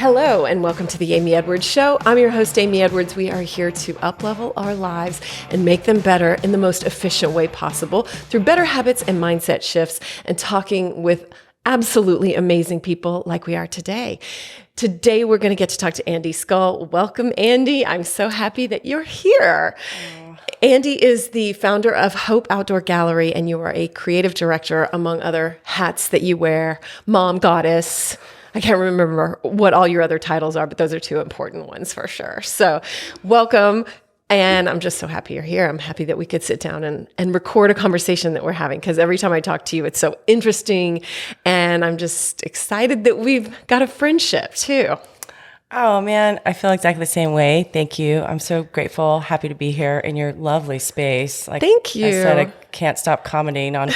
Hello and welcome to the Amy Edwards Show. I'm your host, Amy Edwards. We are here to up-level our lives and make them better in the most efficient way possible through better habits and mindset shifts and talking with absolutely amazing people like we are today. Today, we're going to get to talk to Andi Scull. Welcome, Andi. I'm so happy that you're here. Andi is the founder of H.O.P.E Outdoor Gallery, and you are a creative director, among other hats that you wear, mom, goddess. I can't remember what all your other titles are, but those are two important ones for sure. So welcome. And I'm just so happy you're here. I'm happy that we could sit down and record a conversation that we're having, because every time I talk to you, it's so interesting. And I'm just excited that we've got a friendship too. Oh man, I feel exactly the same way. Thank you. I'm so grateful, happy to be here in your lovely space. Like Thank you. I said, I can't stop commenting on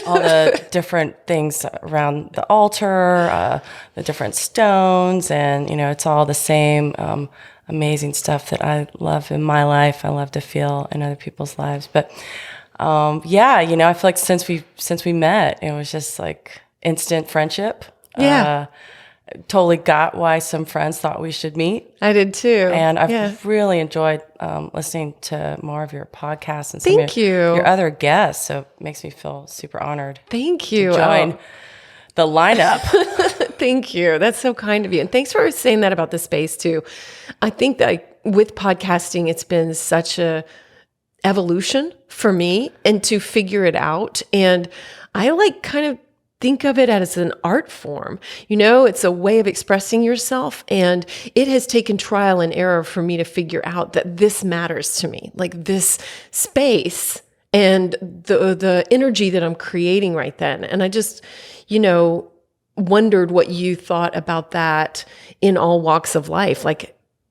all the different things around the altar, the different stones, and it's all the same amazing stuff that I love in my life. I love to feel in other people's lives. But yeah, I feel like since we met, it was just like instant friendship. Yeah. Totally got why some friends thought we should meet. I did too. And I've really enjoyed listening to more of your podcasts and some Thank of you. your other guests. So it makes me feel super honored. Thank you. To join the lineup. Thank you. That's so kind of you. And thanks for saying that about the space too. I think that with podcasting, it's been such a evolution for me and to figure it out. And I kind of think of it as an art form. It's a way of expressing yourself. And it has taken trial and error for me to figure out that this matters to me, like this space and the energy that I'm creating right then. And I just, wondered what you thought about that in all walks of life,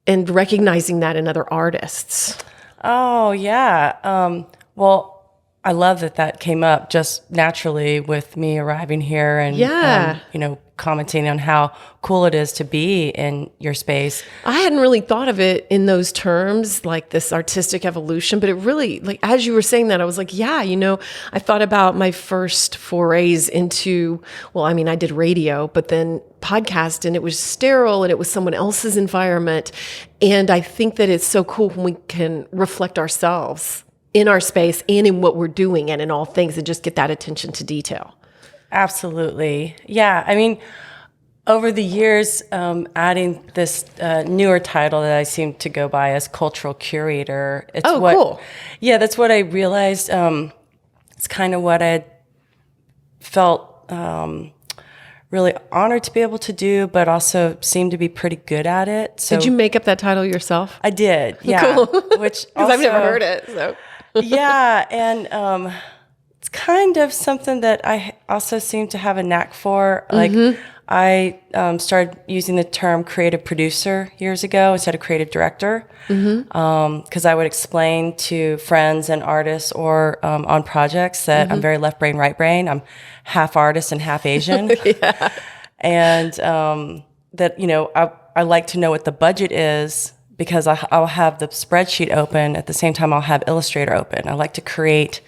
and recognizing that in other artists. Oh, yeah. Well, I love that came up just naturally with me arriving here and, commenting on how cool it is to be in your space. I hadn't really thought of it in those terms, like this artistic evolution, but it really, as you were saying that, I was like, yeah, I thought about my first forays into, I did radio, but then podcast, and it was sterile and it was someone else's environment. And I think that it's so cool when we can reflect ourselves in our space and in what we're doing and in all things, and just get that attention to detail. Absolutely. Yeah. Over the years, adding this newer title that I seem to go by as Cultural Curator. Cool. Yeah, that's what I realized. It's kind of what I felt really honored to be able to do, but also seemed to be pretty good at it. So did you make up that title yourself? I did. Yeah. Cool. Which because I've never heard it. So yeah, and it's kind of something that I also seem to have a knack for. I started using the term creative producer years ago instead of creative director, because I would explain to friends and artists or on projects that I'm very left brain, right brain. I'm half artist and half Asian. Yeah. And that, I like to know what the budget is, because I'll have the spreadsheet open at the same time I'll have Illustrator open. I like to create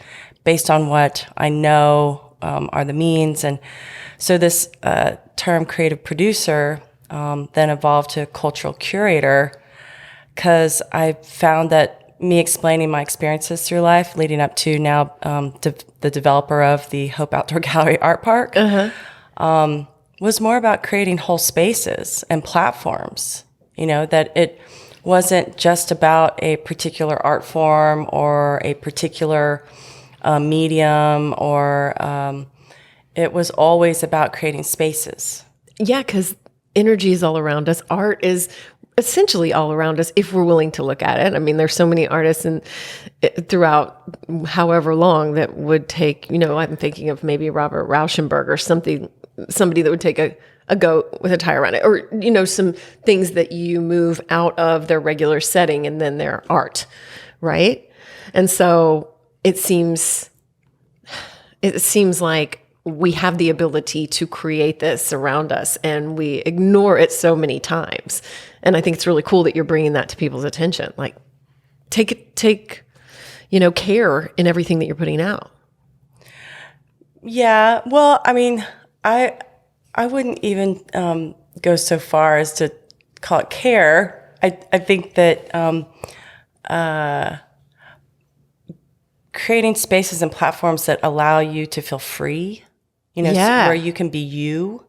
based on what I know are the means. And so this term creative producer then evolved to cultural curator, because I found that me explaining my experiences through life leading up to now the developer of the H.O.P.E Outdoor Gallery Art Park was more about creating whole spaces and platforms, that it wasn't just about a particular art form or a particular medium, or it was always about creating spaces. Yeah, because energy is all around us. Art is essentially all around us if we're willing to look at it. There's so many artists throughout however long that would take, I'm thinking of maybe Robert Rauschenberg or somebody that would take a goat with a tie around it, or, some things that you move out of their regular setting and then their art, right? And so it seems like we have the ability to create this around us, and we ignore it so many times. And I think it's really cool that you're bringing that to people's attention. Take care in everything that you're putting out. Yeah. Well, I wouldn't even go so far as to call it care. I think that creating spaces and platforms that allow you to feel free, where you can be you,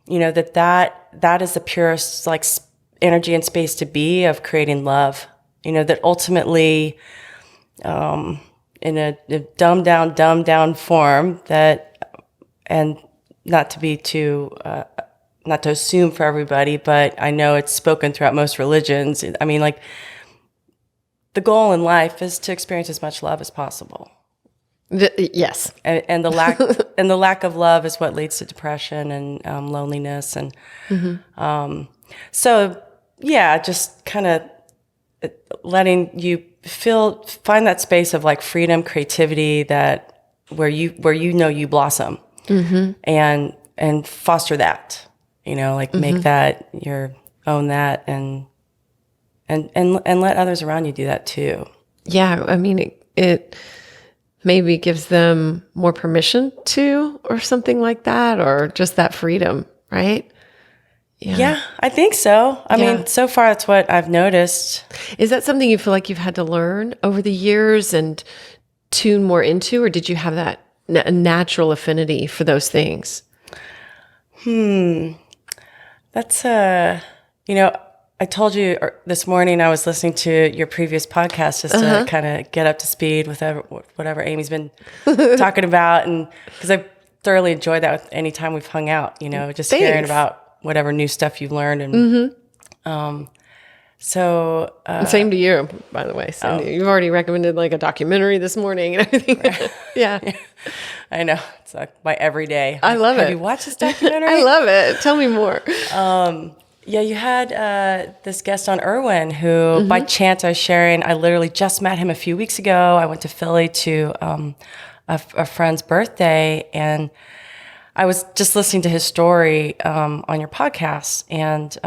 that is the purest like energy and space to be of creating love, that ultimately, in a dumbed down form and not to be too, not to assume for everybody, but I know it's spoken throughout most religions. I mean, like, the goal in life is to experience as much love as possible. Yes. And the lack of love is what leads to depression and loneliness. And so, yeah, just kind of letting you find that space of like freedom, creativity, that where you blossom, and foster that, make that own that, and let others around you do that too. Yeah, I mean, it maybe gives them more permission to, or something like that, or just that freedom, right? Yeah, I think so. I mean, so far that's what I've noticed. Is that something you feel like you've had to learn over the years and tune more into, or did you have that natural affinity for those things? That's I told you this morning I was listening to your previous podcast just to kind of get up to speed with whatever Amy's been talking about, and because I've thoroughly enjoyed that any time we've hung out, just hearing about whatever new stuff you've learned. And so same to you, by the way. Same to you. You've already recommended like a documentary this morning and everything. Yeah. I know. It's like my everyday. I love it. Have you watched this documentary? I love it. Tell me more. Yeah, you had this guest on Irwin who, by chance, I was sharing. I literally just met him a few weeks ago. I went to Philly to a friend's birthday, and I was just listening to his story on your podcast. And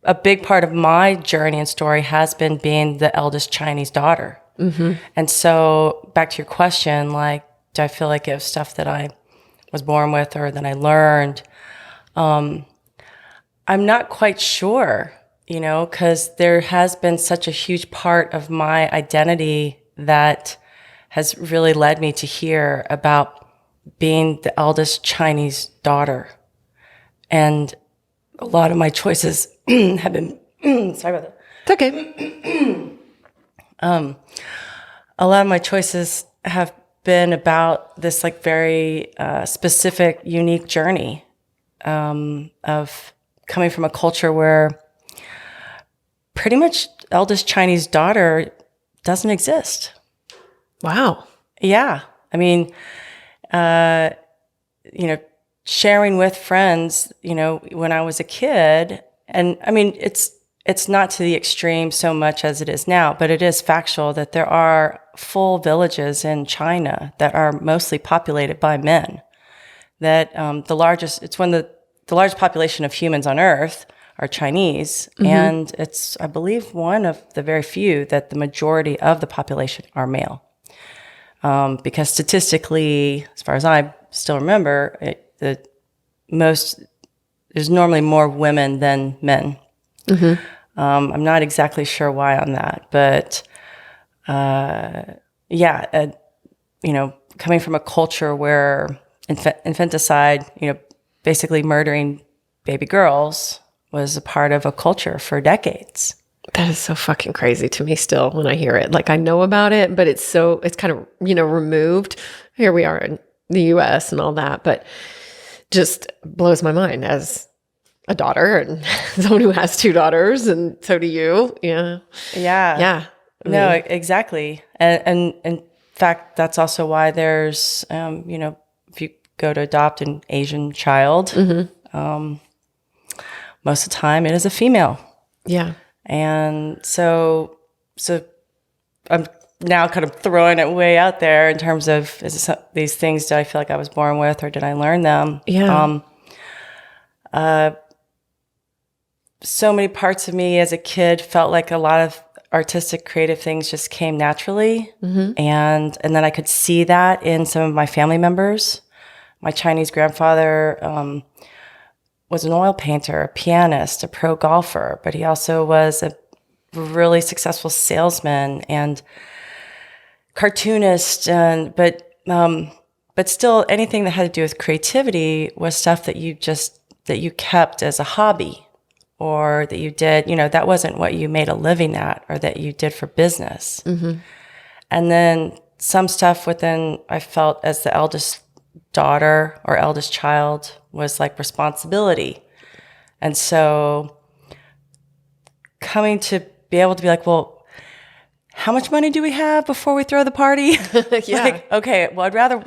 a big part of my journey and story has been being the eldest Chinese daughter. And so, back to your question, like, do I feel like it was stuff that I was born with or that I learned? I'm not quite sure, because there has been such a huge part of my identity that has really led me to hear about being the eldest Chinese daughter. And a lot of my choices have been, sorry about that. It's okay. A lot of my choices have been about this like very specific, unique journey of coming from a culture where pretty much eldest Chinese daughter doesn't exist. Wow. Yeah. I mean, sharing with friends, when I was a kid, and I mean, it's not to the extreme so much as it is now, but it is factual that there are full villages in China that are mostly populated by men. That it's one of the largest population of humans on Earth are Chinese, and it's, I believe, one of the very few that the majority of the population are male. Because statistically, as far as I still remember, there's normally more women than men. I'm not exactly sure why on that, but coming from a culture where infanticide, basically murdering baby girls was a part of a culture for decades. That is so fucking crazy to me still when I hear it. Like, I know about it, but it's kind of, removed. Here we are in the US and all that, but just blows my mind as a daughter and someone who has two daughters, and so do you. Yeah. Yeah. Yeah. No, exactly. And in fact, that's also why there's, if you go to adopt an Asian child, most of the time it is a female. Yeah. And so I'm now kind of throwing it way out there in terms of, these things, did I feel like I was born with, or did I learn them? Yeah. So many parts of me as a kid felt like a lot of artistic, creative things just came naturally. And then I could see that in some of my family members. My Chinese grandfather was an oil painter, a pianist, a pro golfer, but he also was a really successful salesman and cartoonist, and but still anything that had to do with creativity was stuff that you kept as a hobby, or that you did, that wasn't what you made a living at, or that you did for business. And then some stuff within, I felt as the eldest daughter or eldest child, was like responsibility. And so coming to be able to be like, well, how much money do we have before we throw the party? Yeah. Like, okay, well, I'd rather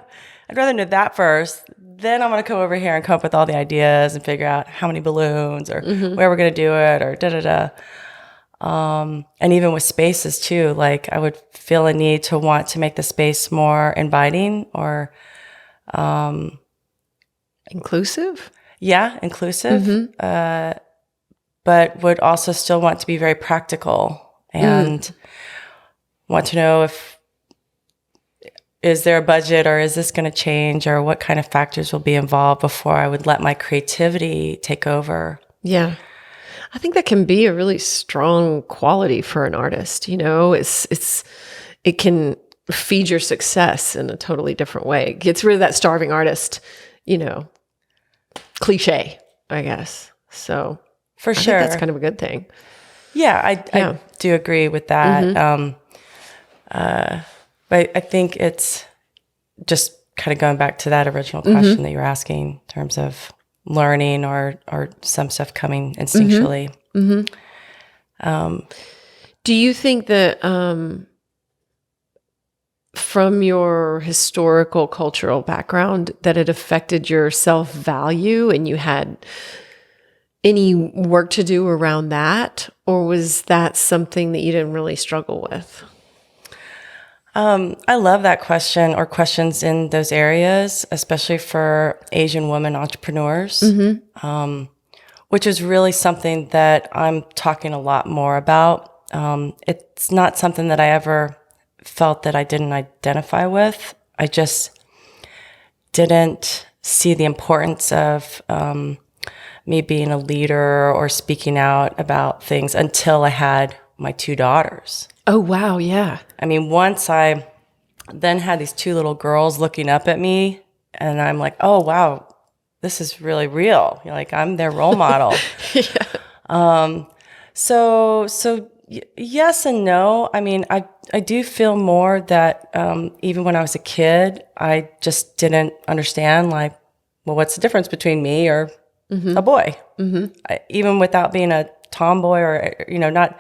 know that first. Then I'm going to come over here and come up with all the ideas and figure out how many balloons or where we're going to do it or da-da-da. And even with spaces too, like I would feel a need to want to make the space more inviting or Inclusive? Yeah, inclusive. But would also still want to be very practical and want to know is there a budget, or is this going to change, or what kind of factors will be involved before I would let my creativity take over. Yeah. I think that can be a really strong quality for an artist. It can feed your success in a totally different way. It gets rid of that starving artist, cliche, I guess. So for sure, I think that's kind of a good thing. Yeah, I do agree with that. But I think it's just kind of going back to that original question that you were asking in terms of learning or some stuff coming instinctually. Do you think that from your historical cultural background that it affected your self-value and you had any work to do around that? Or was that something that you didn't really struggle with? I love that question, or questions in those areas, especially for Asian women entrepreneurs, which is really something that I'm talking a lot more about. It's not something that I ever felt that I didn't identify with. I just didn't see the importance of me being a leader or speaking out about things until I had my two daughters. Oh, wow. Yeah. I mean, once I then had these two little girls looking up at me, and I'm like, oh, wow, this is really real. Like, I'm their role model. So yes and no. I mean, I do feel more that even when I was a kid, I just didn't understand, like, well, what's the difference between me or a boy? Even without being a tomboy or, not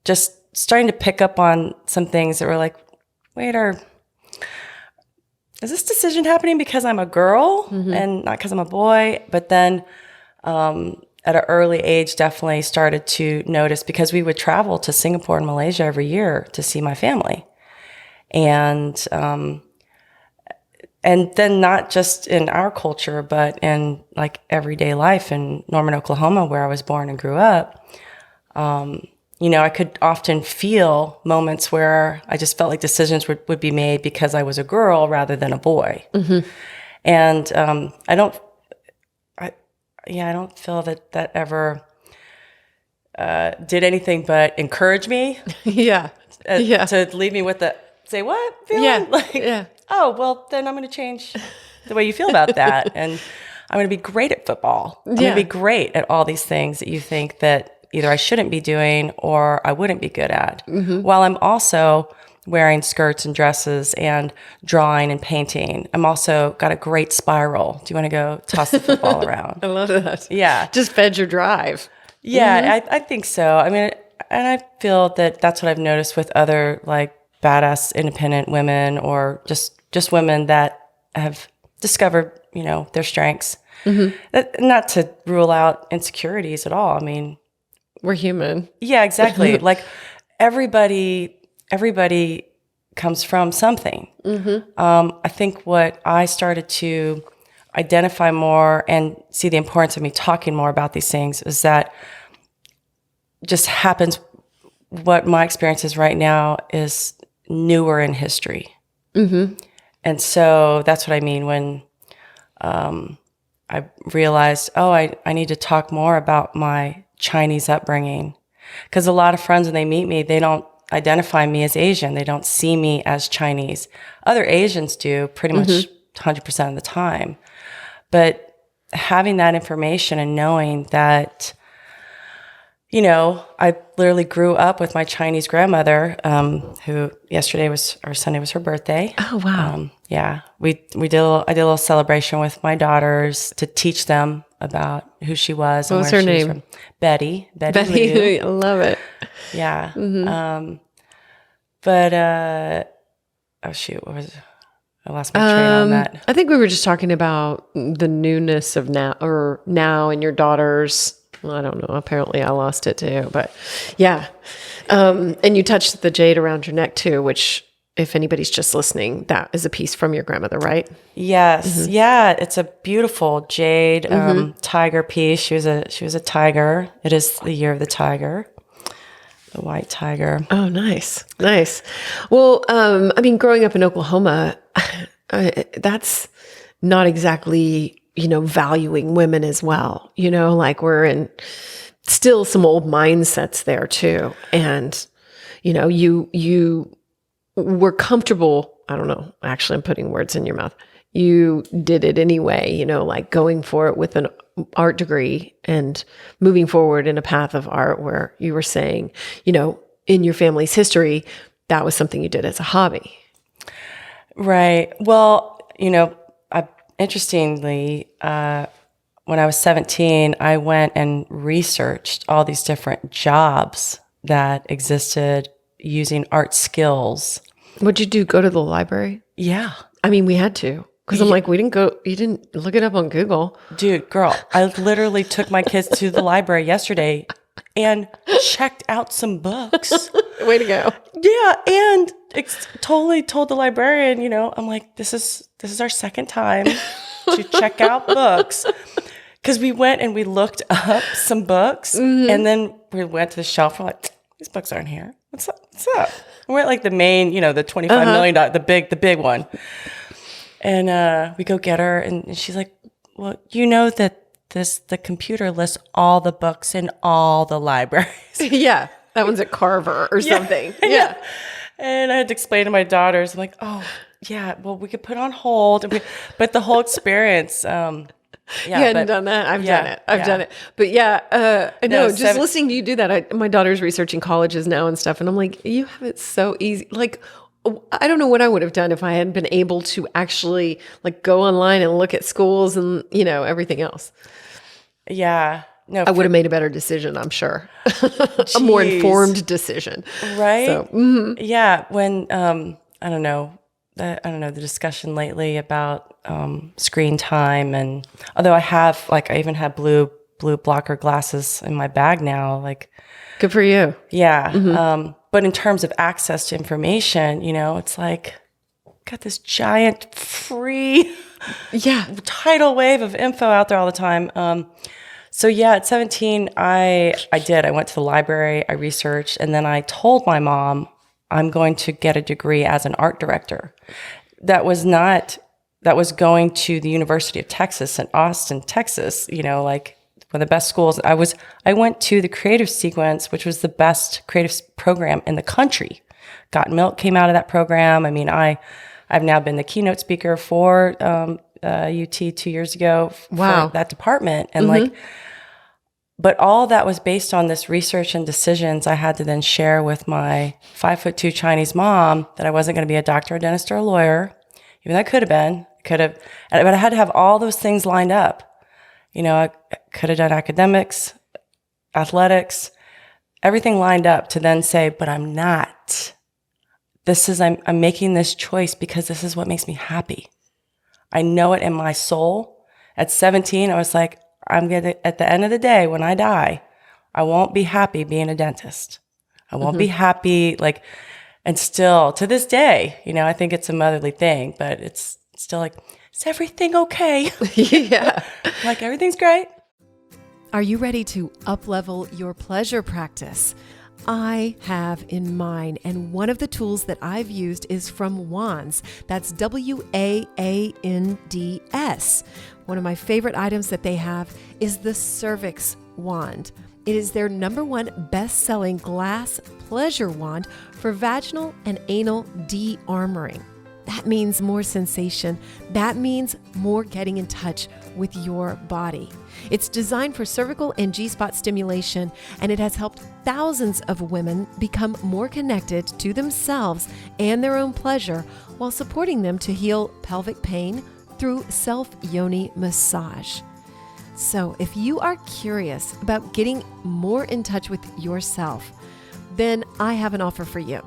just starting to pick up on some things that were like, wait, is this decision happening because I'm a girl and not because I'm a boy? But then at an early age, definitely started to notice, because we would travel to Singapore and Malaysia every year to see my family. And then not just in our culture, but in like everyday life in Norman, Oklahoma, where I was born and grew up. I could often feel moments where I just felt like decisions would be made because I was a girl rather than a boy. And I don't feel that ever did anything but encourage me. To leave me with say what feeling? Oh, well, then I'm going to change the way you feel about that. And I'm going to be great at football. I'm going to be great at all these things that you think that either I shouldn't be doing or I wouldn't be good at. While I'm also wearing skirts and dresses and drawing and painting. I'm also got a great spiral. Do you want to go toss the football around? I love that. Yeah. Just fed your drive. Yeah, I think so. I mean, and I feel that that's what I've noticed with other like badass independent women, or just women that have discovered, their strengths. Not to rule out insecurities at all. I mean, we're human. Yeah, exactly. Like everybody comes from something. I think what I started to identify more and see the importance of me talking more about these things is that just happens. What my experience is right now is newer in history. And so that's what I mean when I realized, I need to talk more about my Chinese upbringing. Because a lot of friends, when they meet me, they don't identify me as Asian. They don't see me as Chinese. Other Asians do pretty much 100% of the time. But having that information and knowing that, I literally grew up with my Chinese grandmother, who Sunday was her birthday. Oh, wow. Yeah, I did a little celebration with my daughters to teach them about who she was. What and was where her she name? Was from. Betty Betty, Liu. I love it. Yeah. What was it? I lost my train on that. I think we were just talking about the newness of now and your daughters. Well, I don't know. Apparently I lost it too, but yeah. And you touched the jade around your neck too, which if anybody's just listening, that is a piece from your grandmother, right? Yes. Yeah. It's a beautiful jade, tiger piece. She was a tiger. It is the year of the tiger. The white tiger. Oh, nice. Nice. Well, growing up in Oklahoma, that's not exactly, valuing women as well. Like we're in still some old mindsets there too. And, you were comfortable. I don't know. Actually, I'm putting words in your mouth. You did it anyway, like going for it with an art degree and moving forward in a path of art where you were saying, in your family's history, that was something you did as a hobby. Right. Well, interestingly, when I was 17, I went and researched all these different jobs that existed using art skills. What'd you do? Go to the library? Yeah. We had to. Because I'm like, you didn't look it up on Google. Dude, girl, I literally took my kids to the library yesterday and checked out some books. Way to go. Yeah, and totally told the librarian, I'm like, this is our second time to check out books. Because we went and we looked up some books, and then we went to the shelf. We're like, these books aren't here. What's up? We're at like the main, the $25 million, the big one. And we go get her, and she's like, well, that the computer lists all the books in all the libraries. Yeah, that one's at Carver or something. Yeah. And I had to explain to my daughters, I'm like, oh, yeah, well, we could put on hold. But the whole experience, you hadn't done that? I've done it. I've done it. But yeah, I know, just listening to you do that, my daughter's researching colleges now and stuff, and I'm like, you have it so easy. Like, I don't know what I would have done if I hadn't been able to actually like go online and look at schools and, everything else. Yeah. No, I would have made a better decision, I'm sure. A more informed decision. Right. So, yeah. When, I don't know, the discussion lately about screen time, and although I even have blue blocker glasses in my bag now, like. Good for you. Yeah. But in terms of access to information, it's like, got this giant free tidal wave of info out there all the time. So yeah, at 17, I went to the library, I researched, and then I told my mom I'm going to get a degree as an art director. That was going to the University of Texas in Austin, Texas, like one of the best schools. I went to the creative sequence, which was the best creative program in the country. Got Milk came out of that program. I've now been the keynote speaker for UT 2 years ago for that department. And but all that was based on this research and decisions I had to then share with my 5'2" Chinese mom that I wasn't going to be a doctor, a dentist, or a lawyer, even though I could have been, but I had to have all those things lined up. I could have done academics, athletics, everything lined up to then say, but I'm not. I'm making this choice because this is what makes me happy. I know it in my soul. At 17, I was like, at the end of the day, when I die, I won't be happy being a dentist. I won't be happy, and still to this day, I think it's a motherly thing, but it's still like, is everything okay? Yeah. Like, everything's great. Are you ready to up-level your pleasure practice? I have in mind. And one of the tools that I've used is from Wands. That's Waands. One of my favorite items that they have is the cervix wand. It is their #1 best-selling glass pleasure wand for vaginal and anal de-armoring. That means more sensation. That means more getting in touch with your body. It's designed for cervical and G-spot stimulation, and it has helped thousands of women become more connected to themselves and their own pleasure while supporting them to heal pelvic pain through self-yoni massage. So if you are curious about getting more in touch with yourself, then I have an offer for you.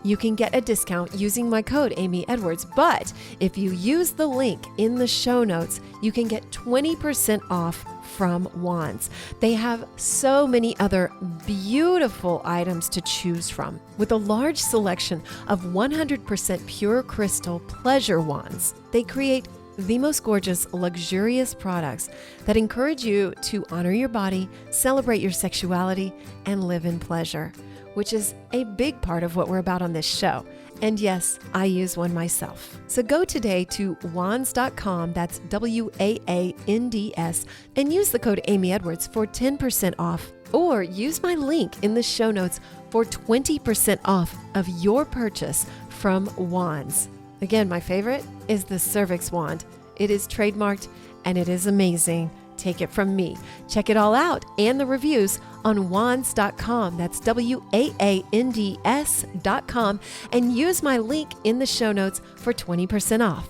You can get a discount using my code Amy Edwards, but if you use the link in the show notes, you can get 20% off from Wands. They have so many other beautiful items to choose from, with a large selection of 100% pure crystal pleasure wands. They create the most gorgeous, luxurious products that encourage you to honor your body, celebrate your sexuality, and live in pleasure, which is a big part of what we're about on this show. And yes, I use one myself. So go today to wands.com, that's Waands, and use the code Amy Edwards for 10% off, or use my link in the show notes for 20% off of your purchase from Wands. Again, my favorite is the cervix wand. It is trademarked and it is amazing. Take it from me. Check it all out and the reviews on wands.com. That's Waands.com, and use my link in the show notes for 20% off.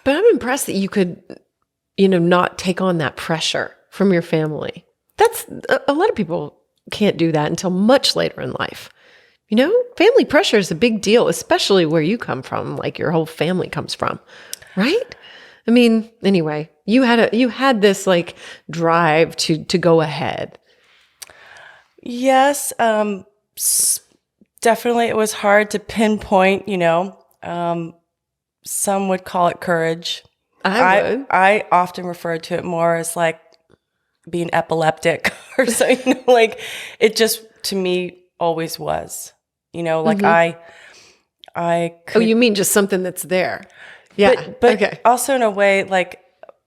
But I'm impressed that you could, not take on that pressure from your family. That's a lot of people can't do that until much later in life. Family pressure is a big deal, especially where you come from, like your whole family comes from, right? I mean, anyway, you had this like drive to go ahead. Yes, definitely it was hard to pinpoint, some would call it courage. I often refer to it more as like being epileptic or something, like it just to me always was. I could, you mean just something that's there. Yeah. But okay. Also in a way, like,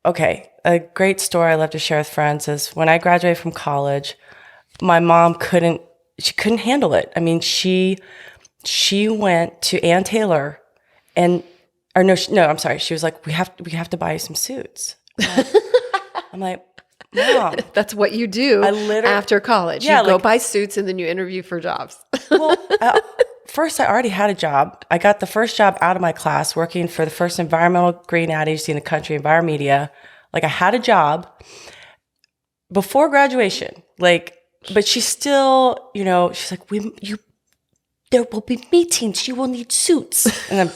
okay, a great story I love to share with friends is when I graduated from college, my mom couldn't handle it. I mean, she went to Ann Taylor I'm sorry. She was like, we have to buy you some suits. I'm like, Mom. That's what you do after college. Yeah, you go buy suits and then you interview for jobs. Well, first, I already had a job. I got the first job out of my class working for the first environmental green ad agency in the country, Enviromedia. Like, I had a job before graduation. Like, but she still, she's like, there will be meetings. You will need suits. And then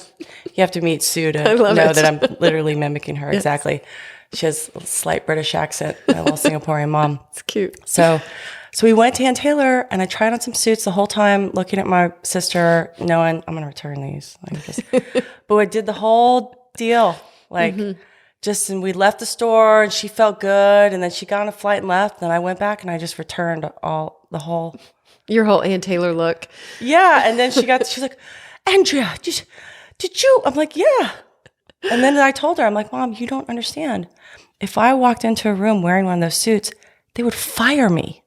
you have to meet Sue to know that I'm literally mimicking her. Yes. Exactly. She has a slight British accent, my little Singaporean mom. It's cute. So we went to Ann Taylor, and I tried on some suits the whole time, looking at my sister, knowing I'm going to return these. But I did the whole deal. And we left the store, and she felt good, and then she got on a flight and left, and I went back, and I just returned your whole Ann Taylor look. Yeah, and then she's like, Andrea, did you? I'm like, yeah. And then I told her, I'm like, Mom, you don't understand. If I walked into a room wearing one of those suits, they would fire me.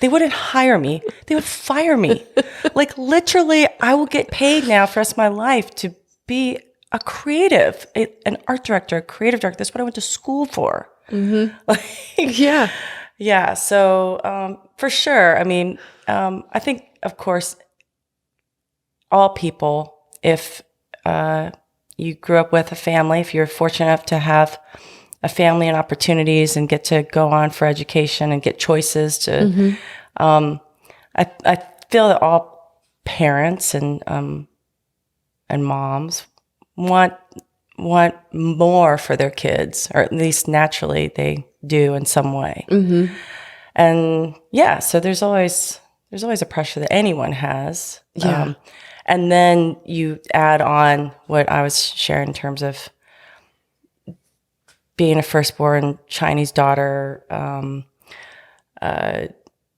They wouldn't hire me. They would fire me. Like, literally, I will get paid now for the rest of my life to be a creative, an art director, a creative director. That's what I went to school for. Yeah. Yeah. So for sure. I mean, I think, of course, all people, if you grew up with a family, if you're fortunate enough to have a family and opportunities and get to go on for education and get choices to, I feel that all parents and moms want more for their kids, or at least naturally they do in some way. And yeah, so there's always a pressure that anyone has. Yeah. And then you add on what I was sharing in terms of being a firstborn Chinese daughter,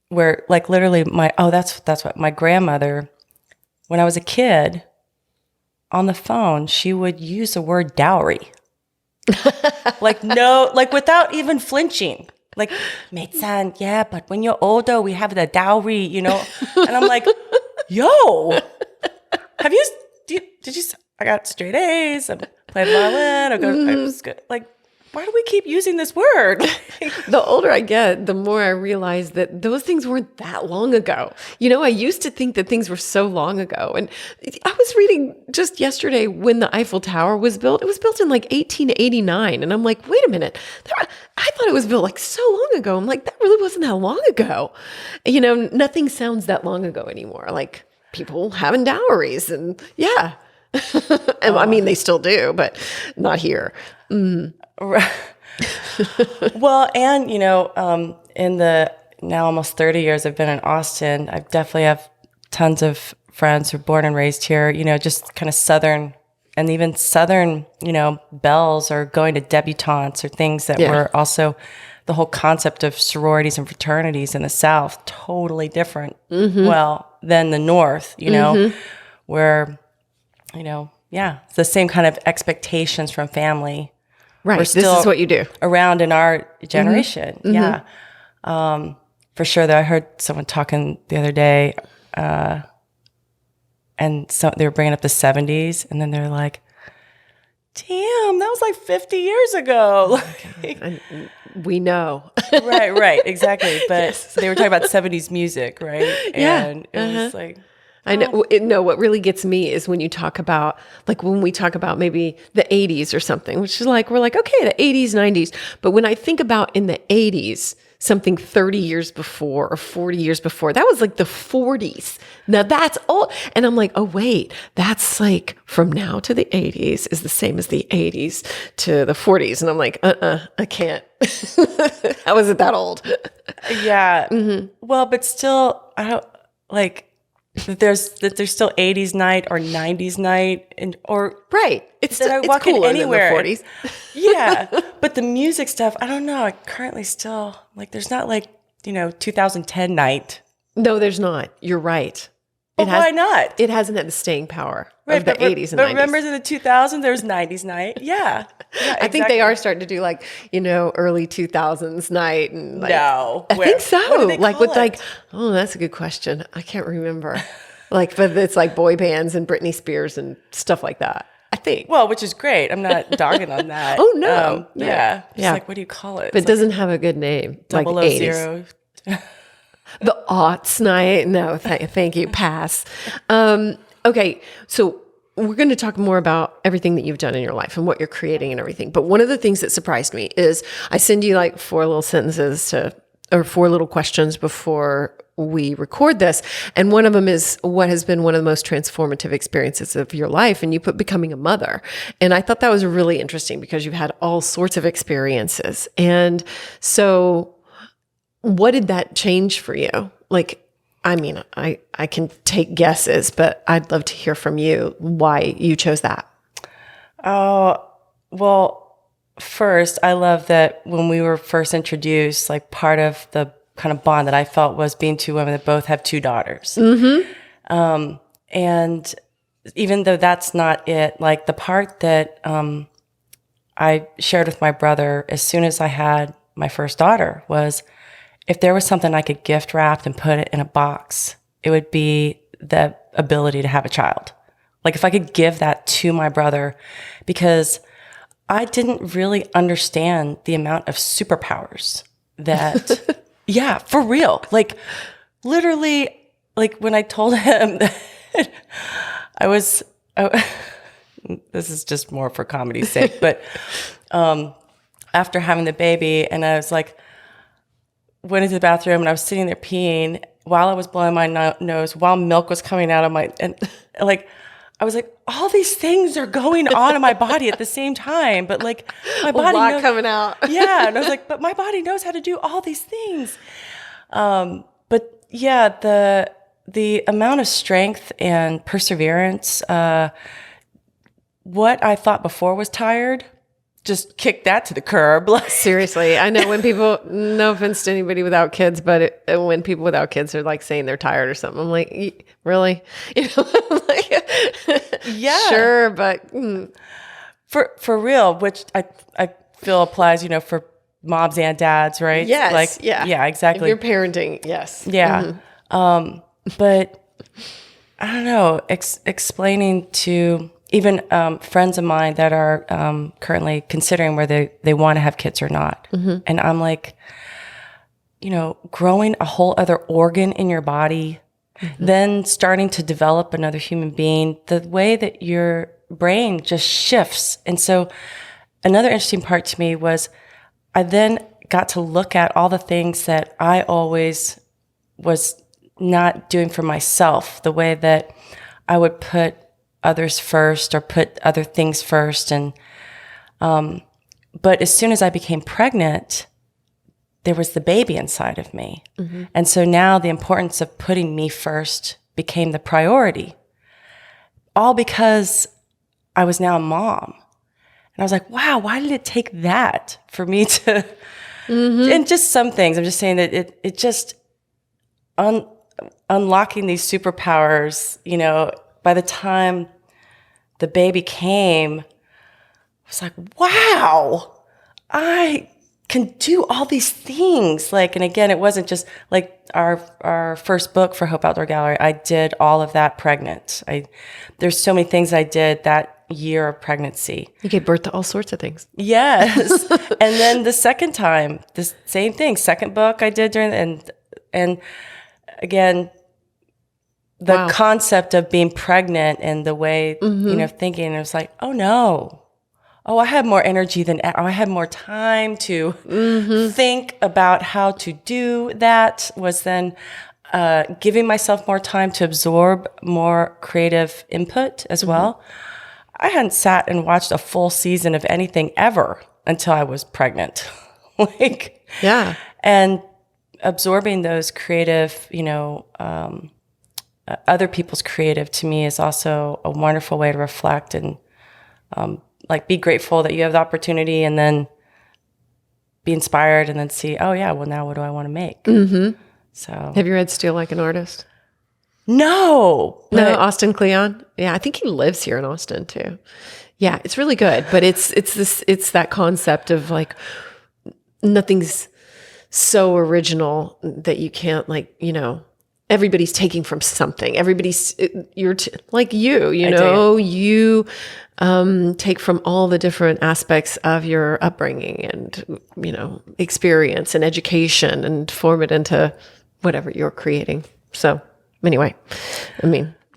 where like literally that's what my grandmother, when I was a kid, on the phone, she would use the word dowry. Like, no, like without even flinching. Like, Maid-san, yeah, but when you're older, we have the dowry, you know? And I'm like, yo, did you, I got straight A's, I played violin, I was good. Like, why do we keep using this word? The older I get, the more I realize that those things weren't that long ago. You know, I used to think that things were so long ago. And I was reading just yesterday when the Eiffel Tower was built. It was built in like 1889. And I'm like, wait a minute. I thought it was built like so long ago. I'm like, that really wasn't that long ago. You know, nothing sounds that long ago anymore. Like people having dowries and yeah. And I mean, they still do, but not here. Well, and you know, in the now almost 30 years I've been in Austin, I definitely have tons of friends who are born and raised here, you know, just kind of Southern, and even Southern, you know, belles or going to debutantes or things that were also the whole concept of sororities and fraternities in the South, totally different, well, than the North, you know, where, you know, it's the same kind of expectations from family. Right. This is what you do. Around in our generation. Yeah. For sure. Though I heard someone talking the other day, and so they were bringing up the 70s, and then they're like, damn, that was like 50 years ago. And we know. Right. Exactly. But they were talking about 70s music, right? And it was like, I know. No, what really gets me is when you talk about, like when we talk about maybe the 80s or something, which is like, we're like, okay, the 80s, 90s. But when I think about in the 80s, something 30 years before or 40 years before, that was like the 40s. Now that's old. And I'm like, oh, wait, that's like from now to the 80s is the same as the 80s to the 40s. And I'm like, I can't. How is it that old? Yeah. Well, but still, I don't like, that there's still 80s night or 90s night or right. It's walk in cooler anywhere. Than the 40s. Yeah. But the music stuff, I don't know. I currently still like there's not like, you know, 2010 night. No, there's not. You're right. Why not? It hasn't had the staying power of the 80s and 90s. But remember in the 2000s, there was 90s night. Yeah. Exactly. I think they are starting to do like, you know, early 2000s night. And like, no. I think so. What do they like call with it? like, oh, that's a good question. I can't remember. Like, but it's like boy bands and Britney Spears and stuff like that. I think. Well, which is great. I'm not dogging on that. Oh, no. Yeah. It's like, what do you call it? But it doesn't have a good name. Like 000. The aughts night. No, thank you. Pass. Okay. So we're going to talk more about everything that you've done in your life and what you're creating and everything. But one of the things that surprised me is I send you like 4 little questions before we record this. And one of them is what has been one of the most transformative experiences of your life. And you put becoming a mother. And I thought that was really interesting because you've had all sorts of experiences. And so what did that change for you? Like, I mean, I can take guesses, but I'd love to hear from you why you chose that. Oh, well, first, I love that when we were first introduced, like part of the kind of bond that I felt was being 2 women that both have 2 daughters. And even though that's not it, like the part that I shared with my brother as soon as I had my first daughter was, if there was something I could gift wrap and put it in a box, it would be the ability to have a child. Like if I could give that to my brother, because I didn't really understand the amount of superpowers that, yeah, for real. Like literally, like when I told him that this is just more for comedy's sake, but after having the baby, and I was like, went into the bathroom and I was sitting there peeing while I was blowing my nose, while milk was coming out of my, and like, I was like, all these things are going on in my body at the same time, but like my body a lot coming out. Yeah. And I was like, but my body knows how to do all these things. But yeah, the amount of strength and perseverance, what I thought before was tired just kick that to the curb. Like, Seriously, I know when people, no offense to anybody without kids, but when people without kids are like saying they're tired or something, I'm like, really? Like, yeah, sure, but for real, which I feel applies, for moms and dads, right? yes, Like, yeah, exactly. If you're parenting, yes, Yeah. But I don't know, explaining to even friends of mine that are currently considering whether they want to have kids or not. And I'm like, growing a whole other organ in your body, then starting to develop another human being, the way that your brain just shifts. And so another interesting part to me was I then got to look at all the things that I always was not doing for myself, the way that I would put others first or put other things first. And, but as soon as I became pregnant, there was the baby inside of me. And so now the importance of putting me first became the priority, all because I was now a mom. And I was like, wow, why did it take that for me to, and just some things, I'm just saying that it just, unlocking these superpowers, by the time the baby came, I was like, wow, I can do all these things. Like, and again, it wasn't just like our first book for H.O.P.E Outdoor Gallery. I did all of that pregnant. There's so many things I did that year of pregnancy. You gave birth to all sorts of things. Yes. And then the second time, the same thing. Second book I did and again, the concept of being pregnant and the way, thinking, it was like, oh no. Oh, I had more energy I had more time to think about how to do that, was then giving myself more time to absorb more creative input as well. I hadn't sat and watched a full season of anything ever until I was pregnant. And absorbing those creative, other people's creative, to me, is also a wonderful way to reflect and be grateful that you have the opportunity, and then be inspired, and then see, oh yeah, well now what do I want to make? So Have you read Steal Like an Artist? No, Austin Kleon. Yeah, I think he lives here in Austin too. Yeah, it's really good, but it's that concept of like nothing's so original that you can't everybody's taking from something. Everybody's like you take from all the different aspects of your upbringing and experience and education and form it into whatever you're creating. So anyway,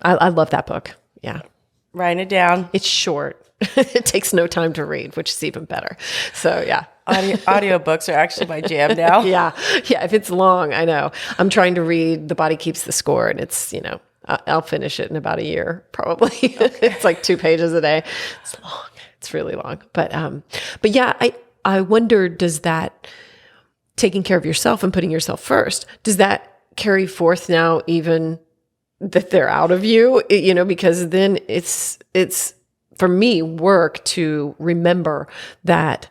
I love that book. Yeah. Writing it down. It's short. It takes no time to read, which is even better. So yeah. Audiobooks are actually my jam now. Yeah. If it's long, I know. I'm trying to read The Body Keeps the Score, and it's, I'll finish it in about a year, probably. Okay. It's like 2 pages a day. It's long. It's really long. But yeah, I wonder, does that, taking care of yourself and putting yourself first, does that carry forth now, even that they're out of you, because then it's for me work to remember that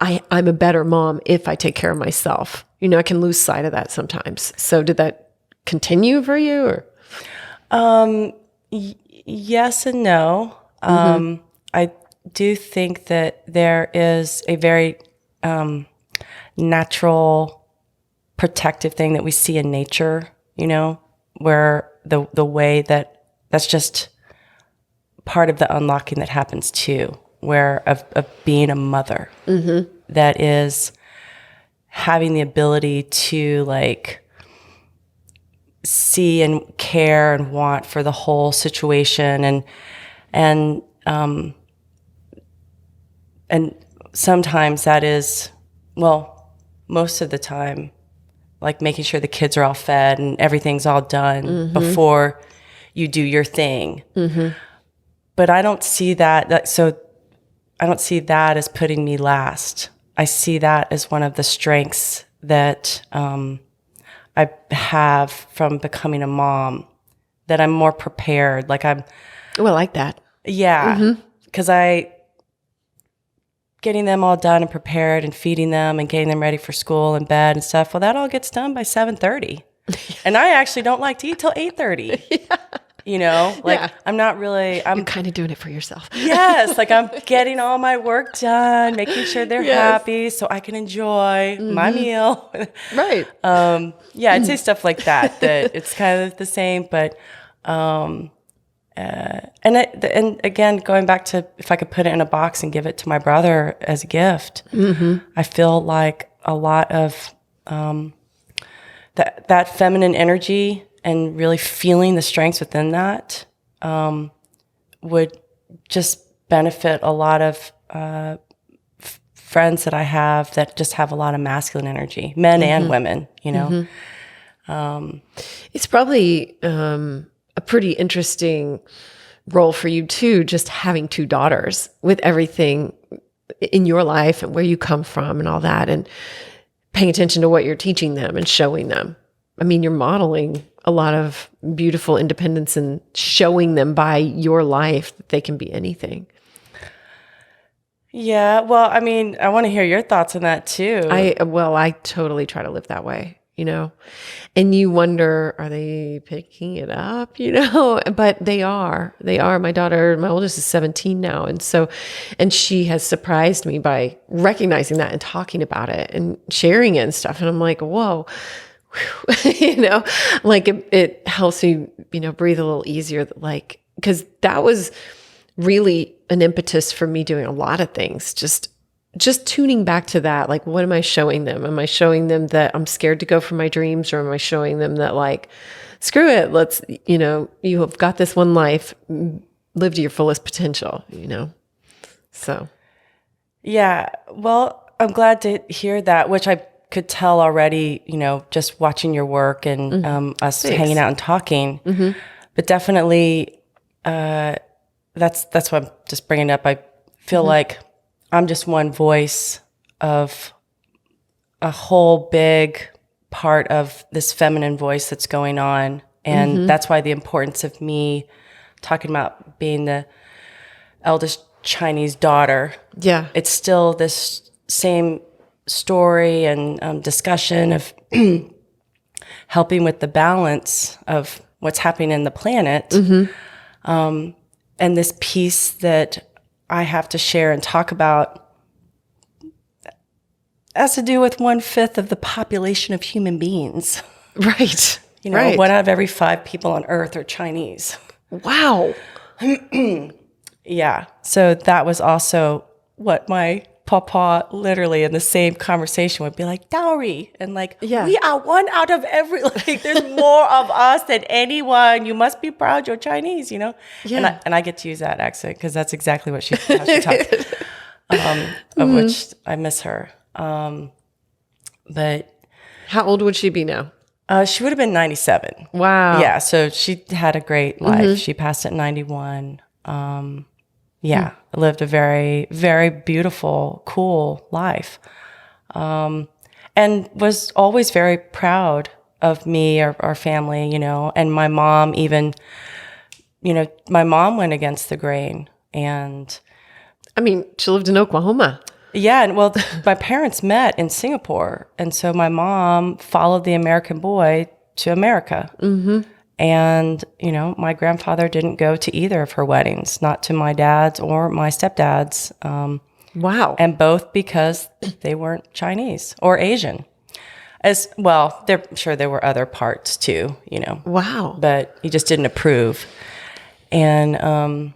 I'm a better mom if I take care of myself. I can lose sight of that sometimes. So did that continue for you, or? Yes and no. I do think that there is a very natural protective thing that we see in nature, where the way that's just part of the unlocking that happens too, where of being a mother, that is having the ability to see and care and want for the whole situation, and sometimes that is, most of the time, making sure the kids are all fed and everything's all done before you do your thing. But I don't see that. So I don't see that as putting me last. I see that as one of the strengths that I have from becoming a mom, that I'm more prepared. I like that. Yeah. Because I getting them all done and prepared and feeding them and getting them ready for school and bed and stuff. Well, that all gets done by 7:30. And I actually don't like to eat till 8:30. Yeah. You know, like yeah. I'm You're kind of doing it for yourself. Yes. Like I'm getting all my work done, making sure they're happy so I can enjoy my meal. Right. Yeah, I'd say stuff like that it's kind of the same, but, and again, going back to if I could put it in a box and give it to my brother as a gift, I feel like a lot of that feminine energy and really feeling the strengths within that would just benefit a lot of friends that I have that just have a lot of masculine energy, men and women, you know. It's probably a pretty interesting role for you too, just having two daughters with everything in your life and where you come from and all that, and paying attention to what you're teaching them and showing them. I mean, you're modeling a lot of beautiful independence and showing them by your life that they can be anything. Yeah, well, I mean, I want to hear your thoughts on that too. I totally try to live that way, you know, and you wonder, are they picking it up, you know? But they are. My daughter, my oldest is 17 now. And she has surprised me by recognizing that and talking about it and sharing it and stuff. And I'm like, whoa, you know, like it helps me, you know, breathe a little easier, like, because that was really an impetus for me doing a lot of things, just tuning back to that. Like, what am I showing them? Am I showing them that I'm scared to go for my dreams? Or am I showing them that, like, screw it, let's, you know, you have got this one life, live to your fullest potential, you know? So. Yeah. Well, I'm glad to hear that, which I could tell already, you know, just watching your work and us hanging out and talking. But definitely, that's what I'm just bringing up. I feel like I'm just one voice of a whole big part of this feminine voice that's going on. And that's why the importance of me talking about being the eldest Chinese daughter. Yeah. It's still this same story and discussion of helping with the balance of what's happening in the planet. And this piece that I have to share and talk about has to do with 1/5 of the population of human beings. Right. You know, 1 out of every 5 people on Earth are Chinese. Wow. Yeah. So that was also what my papa literally in the same conversation would be like, dowry. And like, we are 1 out of every, like, there's more of us than anyone. You must be proud you're Chinese, you know? Yeah. And I get to use that accent because that's exactly what how she talks. Of which I miss her. But how old would she be now? She would have been 97. Wow. Yeah. So she had a great life. She passed at 91. Yeah, I lived a very, very beautiful, cool life, and was always very proud of me, our family, you know, and my mom even, you know, my mom went against the grain. And I mean, she lived in Oklahoma. Yeah, and well, my parents met in Singapore, and so my mom followed the American boy to America. And, you know, my grandfather didn't go to either of her weddings, not to my dad's or my stepdad's. Wow. And both because they weren't Chinese or Asian. As well, I'm sure there were other parts too, you know. Wow. But he just didn't approve. And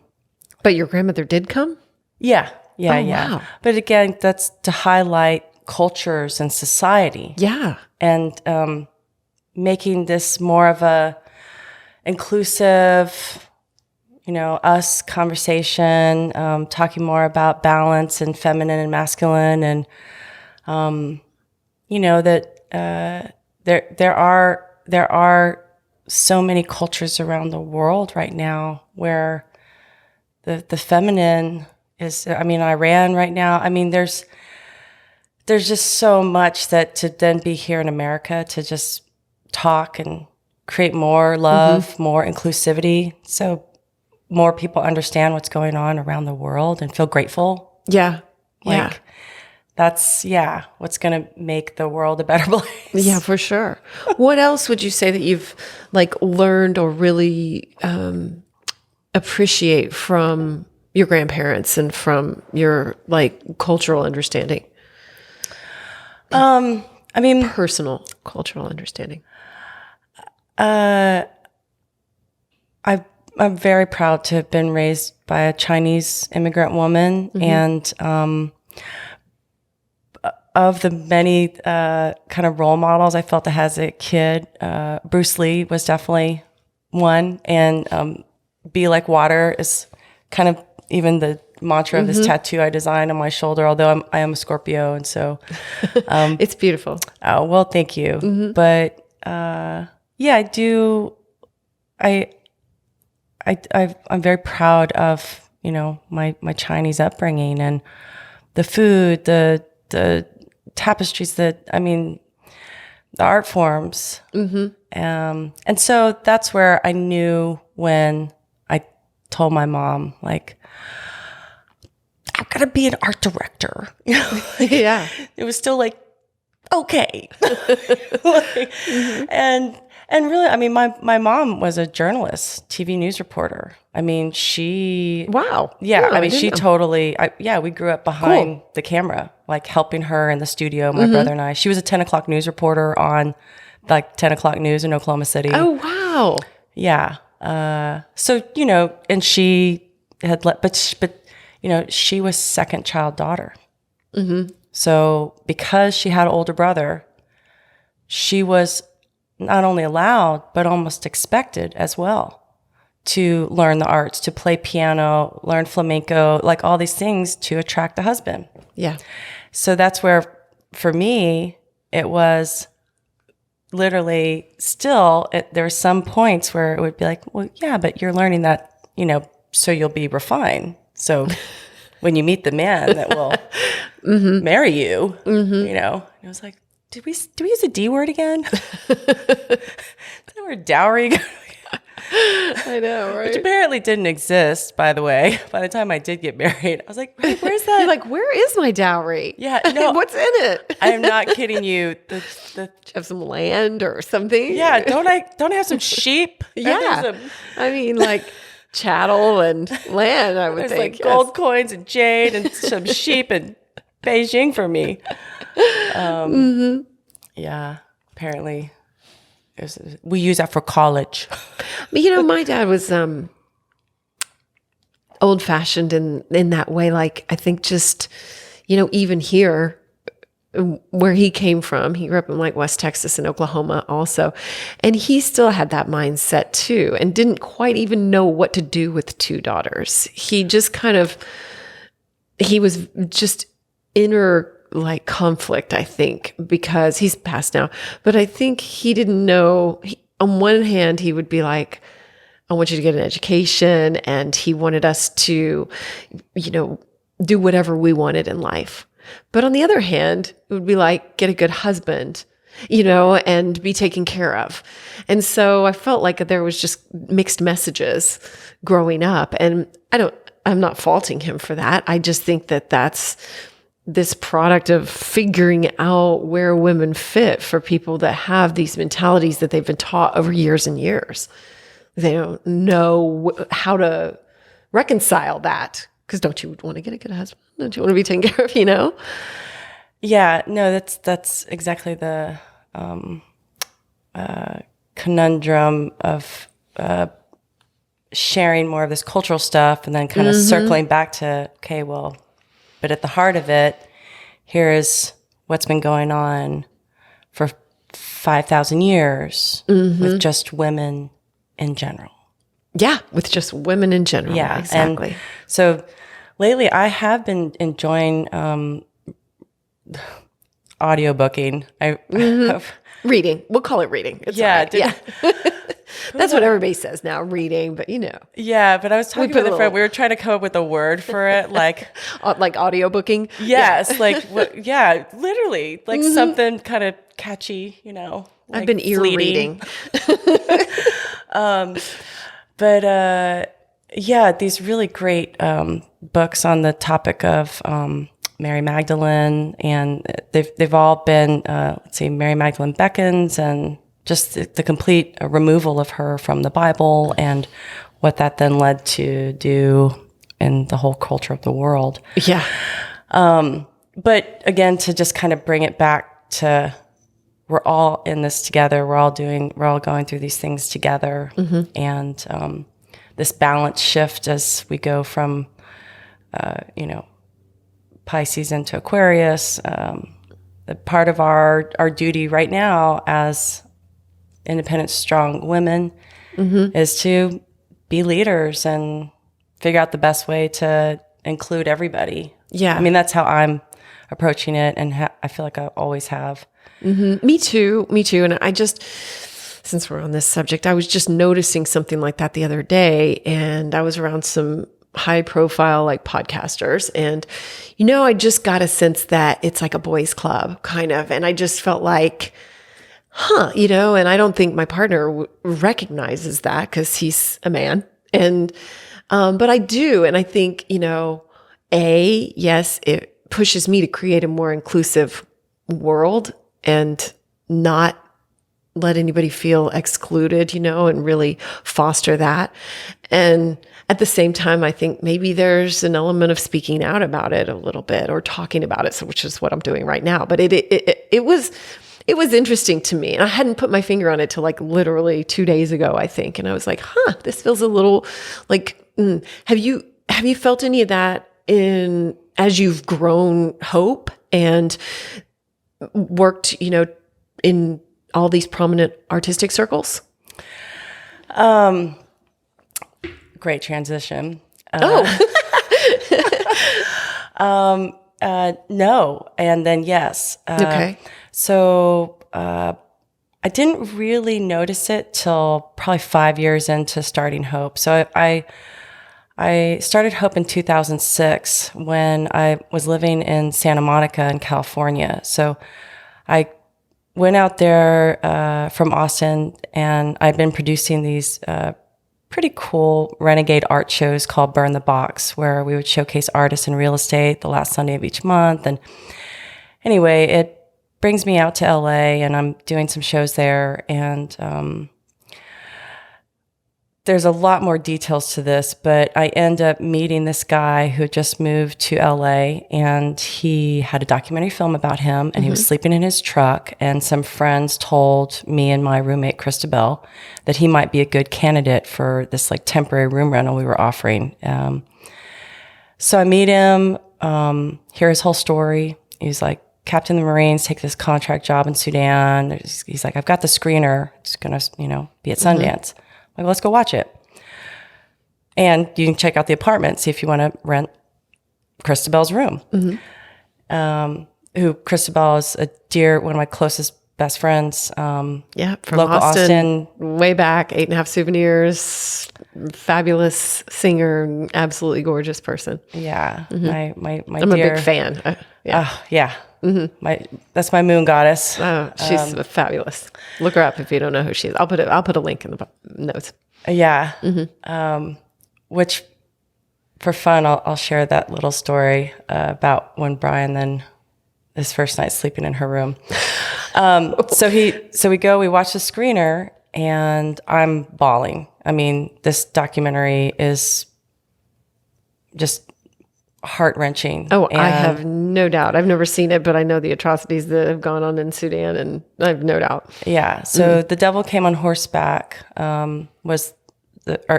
but your grandmother did come? Yeah. Yeah, oh, yeah. Wow. But again, that's to highlight cultures and society. Yeah. And making this more of a inclusive, you know, us conversation, talking more about balance and feminine and masculine, and you know that there are so many cultures around the world right now where the feminine is. I mean, Iran right now. I mean, there's just so much that to then be here in America to just talk and create more love, more inclusivity, so more people understand what's going on around the world and feel grateful. Yeah. Yeah. Like, that's, what's going to make the world a better place. Yeah, for sure. What else would you say that you've like learned or really appreciate from your grandparents and from your like cultural understanding? I mean, Personal cultural understanding. I'm very proud to have been raised by a Chinese immigrant woman. And of the many kind of role models I felt as a kid, Bruce Lee was definitely one. And be like water is kind of even the mantra of this tattoo I designed on my shoulder, although I am a Scorpio. And so It's beautiful. oh, well, thank you. But I do. I'm very proud of my Chinese upbringing and the food, the tapestries, the art forms, and so that's where I knew when I told my mom, like, I've got to be an art director. Yeah. It was still like, okay. And really, I mean, my mom was a journalist, TV news reporter. I mean, she... Wow. Yeah, I mean, didn't she know. totally... we grew up behind the camera, like helping her in the studio, my brother and I. She was a 10 o'clock news reporter on like 10 o'clock news in Oklahoma City. Oh, wow. Yeah. So, and she had but she was second child daughter. So because she had an older brother, she was not only allowed, but almost expected as well to learn the arts, to play piano, learn flamenco, like all these things to attract a husband. Yeah. So that's where, for me, it was literally still, there were some points where it would be like, well, yeah, but you're learning that, so you'll be refined. So when you meet the man that will marry you, and I was like, do we use a D word again? Is that where dowry? I know, right? Which apparently didn't exist, by the way. By the time I did get married, I was like, hey, where's that? You're like, where is my dowry? Yeah, no. What's in it? I am not kidding you. Do you have some land or something? Yeah, don't I have some sheep? Yeah. I mean, like chattel and land, I would There's think. like gold coins and jade and some sheep in Beijing for me. Yeah, apparently we use that for college. But, my dad was old fashioned in that way. Like, I think just, even here where he came from, he grew up in like West Texas and Oklahoma also. And he still had that mindset too, and didn't quite even know what to do with two daughters. He just he was just inner like conflict, I think, because he's passed now. But I think he didn't know. On one hand, he would be like, I want you to get an education. And he wanted us to, do whatever we wanted in life. But on the other hand, it would be like, get a good husband, and be taken care of. And so I felt like there was just mixed messages growing up. And I'm not faulting him for that. I just think that that's this product of figuring out where women fit for people that have these mentalities that they've been taught over years and years. They don't know how to reconcile that. Because don't you want to get a good husband? Don't you want to be taken care of, Yeah, no, that's exactly the conundrum of sharing more of this cultural stuff and then kind of circling back to, okay, well, but at the heart of it, here is what's been going on for 5,000 years with just women in general. Yeah, with just women in general. Yeah, exactly. And so lately I have been enjoying audiobooking. I have, Reading. We'll call it reading. It's yeah, all right. Yeah. That's what everybody says now, reading, but Yeah, but I was talking put with a a friend. little- We were trying to come up with a word for it, like like audio booking. yes, like yeah, literally, like something kind of catchy, I've like been ear fleeting. reading. But yeah, these really great books on the topic of Mary Magdalene, and they've all been, Mary Magdalene beckons, and just the complete removal of her from the Bible, and what that then led to do in the whole culture of the world. Yeah. But again, to just kind of bring it back to, we're all in this together. We're all going through these things together, and this balance shift as we go from, Pisces into Aquarius. Part of our duty right now as independent, strong women is to be leaders and figure out the best way to include everybody. Yeah. I mean, that's how I'm approaching it, and I feel like I always have. Me too. And I just, since we're on this subject, I was just noticing something like that the other day, and I was around some high profile like podcasters, and I just got a sense that it's like a boys club kind of, and I just felt like, and I don't think my partner recognizes that because he's a man, and but I do, and I think yes, it pushes me to create a more inclusive world and not let anybody feel excluded, and really foster that. And at the same time, I think maybe there's an element of speaking out about it a little bit, or talking about it, which is what I'm doing right now. But it was interesting to me, and I hadn't put my finger on it till like literally 2 days ago, I think. And I was like, this feels a little like. Have you felt any of that as you've grown H.O.P.E and worked, in all these prominent artistic circles? Great transition. No, and then yes. Okay. So I didn't really notice it till probably 5 years into starting H.O.P.E. So I started H.O.P.E in 2006 when I was living in Santa Monica in California. So I went out there from Austin, and I'd been producing these pretty cool renegade art shows called Burn the Box, where we would showcase artists in real estate the last Sunday of each month. And anyway, it brings me out to LA, and I'm doing some shows there, and there's a lot more details to this, but I end up meeting this guy who just moved to LA, and he had a documentary film about him, and he was sleeping in his truck, and some friends told me and my roommate Christabel that he might be a good candidate for this like temporary room rental we were offering. So I meet him, hear his whole story. He's like, Captain of the Marines, take this contract job in Sudan. He's like, I've got the screener. It's going to, be at Sundance. Like, let's go watch it. And you can check out the apartment, see if you want to rent Christabel's room. Who Christabel is one of my closest best friends. From local Austin. Way back, 8.5 Souvenirs, fabulous singer, absolutely gorgeous person. Yeah, my I'm dear, a big fan. That's my moon goddess. Oh, she's fabulous. Look her up if you don't know who she is. I'll put a link in the notes. Which for fun, I'll share that little story about when Brian then his first night sleeping in her room. So we watch the screener, and I'm bawling. I mean, this documentary is just heart-wrenching. Oh, I have no doubt. I've never seen it, but I know the atrocities that have gone on in Sudan, and I have no doubt. Yeah. So The Devil Came on Horseback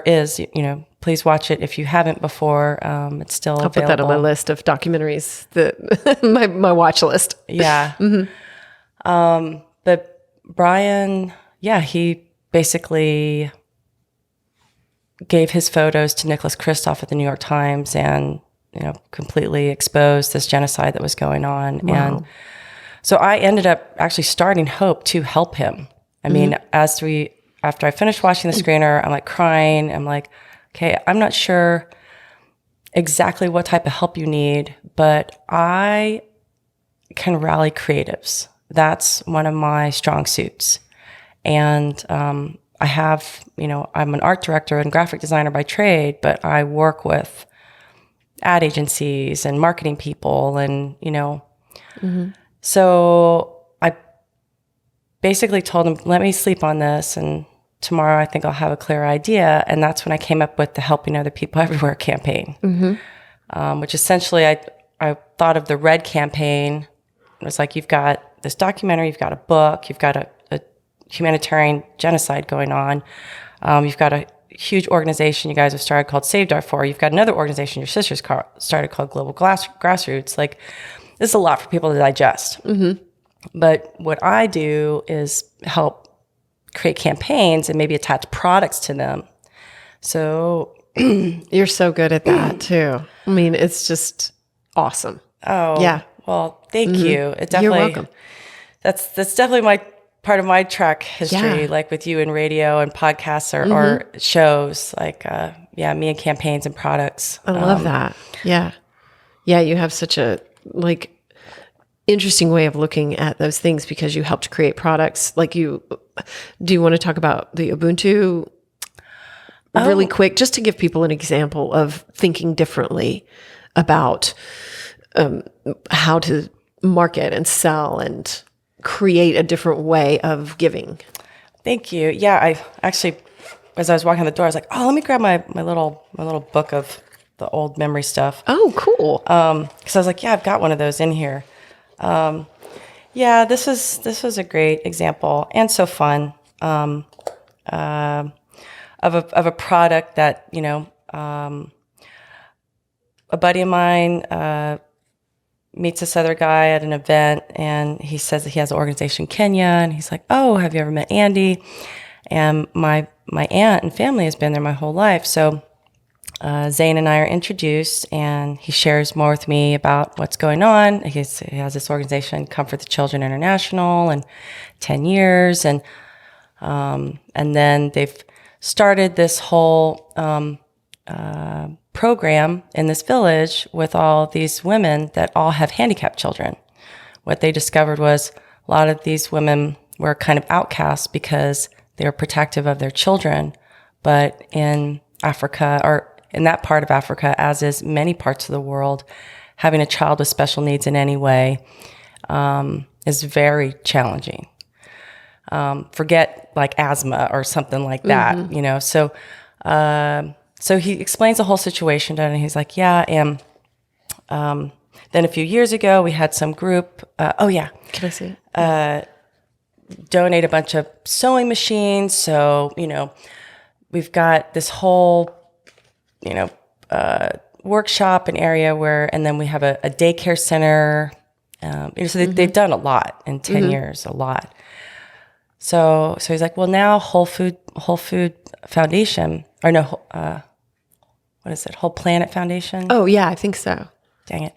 is, please watch it if you haven't before. It's still available. I'll put that on my list of documentaries, my watch list. Yeah. But Brian, he basically gave his photos to Nicholas Kristof at the New York Times, and completely exposed this genocide that was going on. Wow. And so I ended up actually starting H.O.P.E to help him. I mean, after I finished watching the screener, I'm like crying. I'm like, okay, I'm not sure exactly what type of help you need, but I can rally creatives. That's one of my strong suits. And I have, I'm an art director and graphic designer by trade, but I work with ad agencies and marketing people, and so I basically told him, let me sleep on this, and tomorrow I think I'll have a clear idea. And that's when I came up with the Helping Other People Everywhere campaign, which essentially I thought of the RED campaign. It was like, you've got this documentary, you've got a book, you've got a humanitarian genocide going on. You've got a huge organization you guys have started called Save Darfur. You've got another organization your sisters started called Global Grassroots. Like, this is a lot for people to digest. But what I do is help create campaigns and maybe attach products to them. So you're so good at that too. I mean, it's just awesome. Oh, yeah. Well, thank you. It definitely, you're welcome. That's definitely my part of my track history, like with you in radio and podcasts or shows, like, me and campaigns and products. I love that. Yeah. Yeah. You have such a interesting way of looking at those things because you helped create products. Like, do you want to talk about the Ubuntu really quick, just to give people an example of thinking differently about how to market and sell and create a different way of giving? Thank you. Yeah, I actually, as I was walking out the door, I was like, oh, let me grab my little book of the old memory stuff. Oh, cool. Because I was like, yeah, I've got one of those in here. This was a great example and so fun of a product that a buddy of mine meets this other guy at an event, and he says that he has an organization in Kenya, and he's like, oh, have you ever met Andi? And my aunt and family has been there my whole life. So Zane and I are introduced, and he shares more with me about what's going on. He has this organization, Comfort the Children International, and 10 years. And then they've started this whole program in this village with all these women that all have handicapped children. What they discovered was a lot of these women were kind of outcasts because they were protective of their children. But in Africa, or in that part of Africa, as is many parts of the world, having a child with special needs in any way is very challenging. Forget like asthma or something like that, So he explains the whole situation, and he's like, yeah, and then a few years ago, we had some group, Can I see it? Donate a bunch of sewing machines. So, we've got this whole, workshop and area and then we have a daycare center. So they've done a lot in 10 years, a lot. So he's like, well, now Whole Food Foundation, or no, what is it? Whole Planet Foundation? Oh yeah, I think so. Dang it.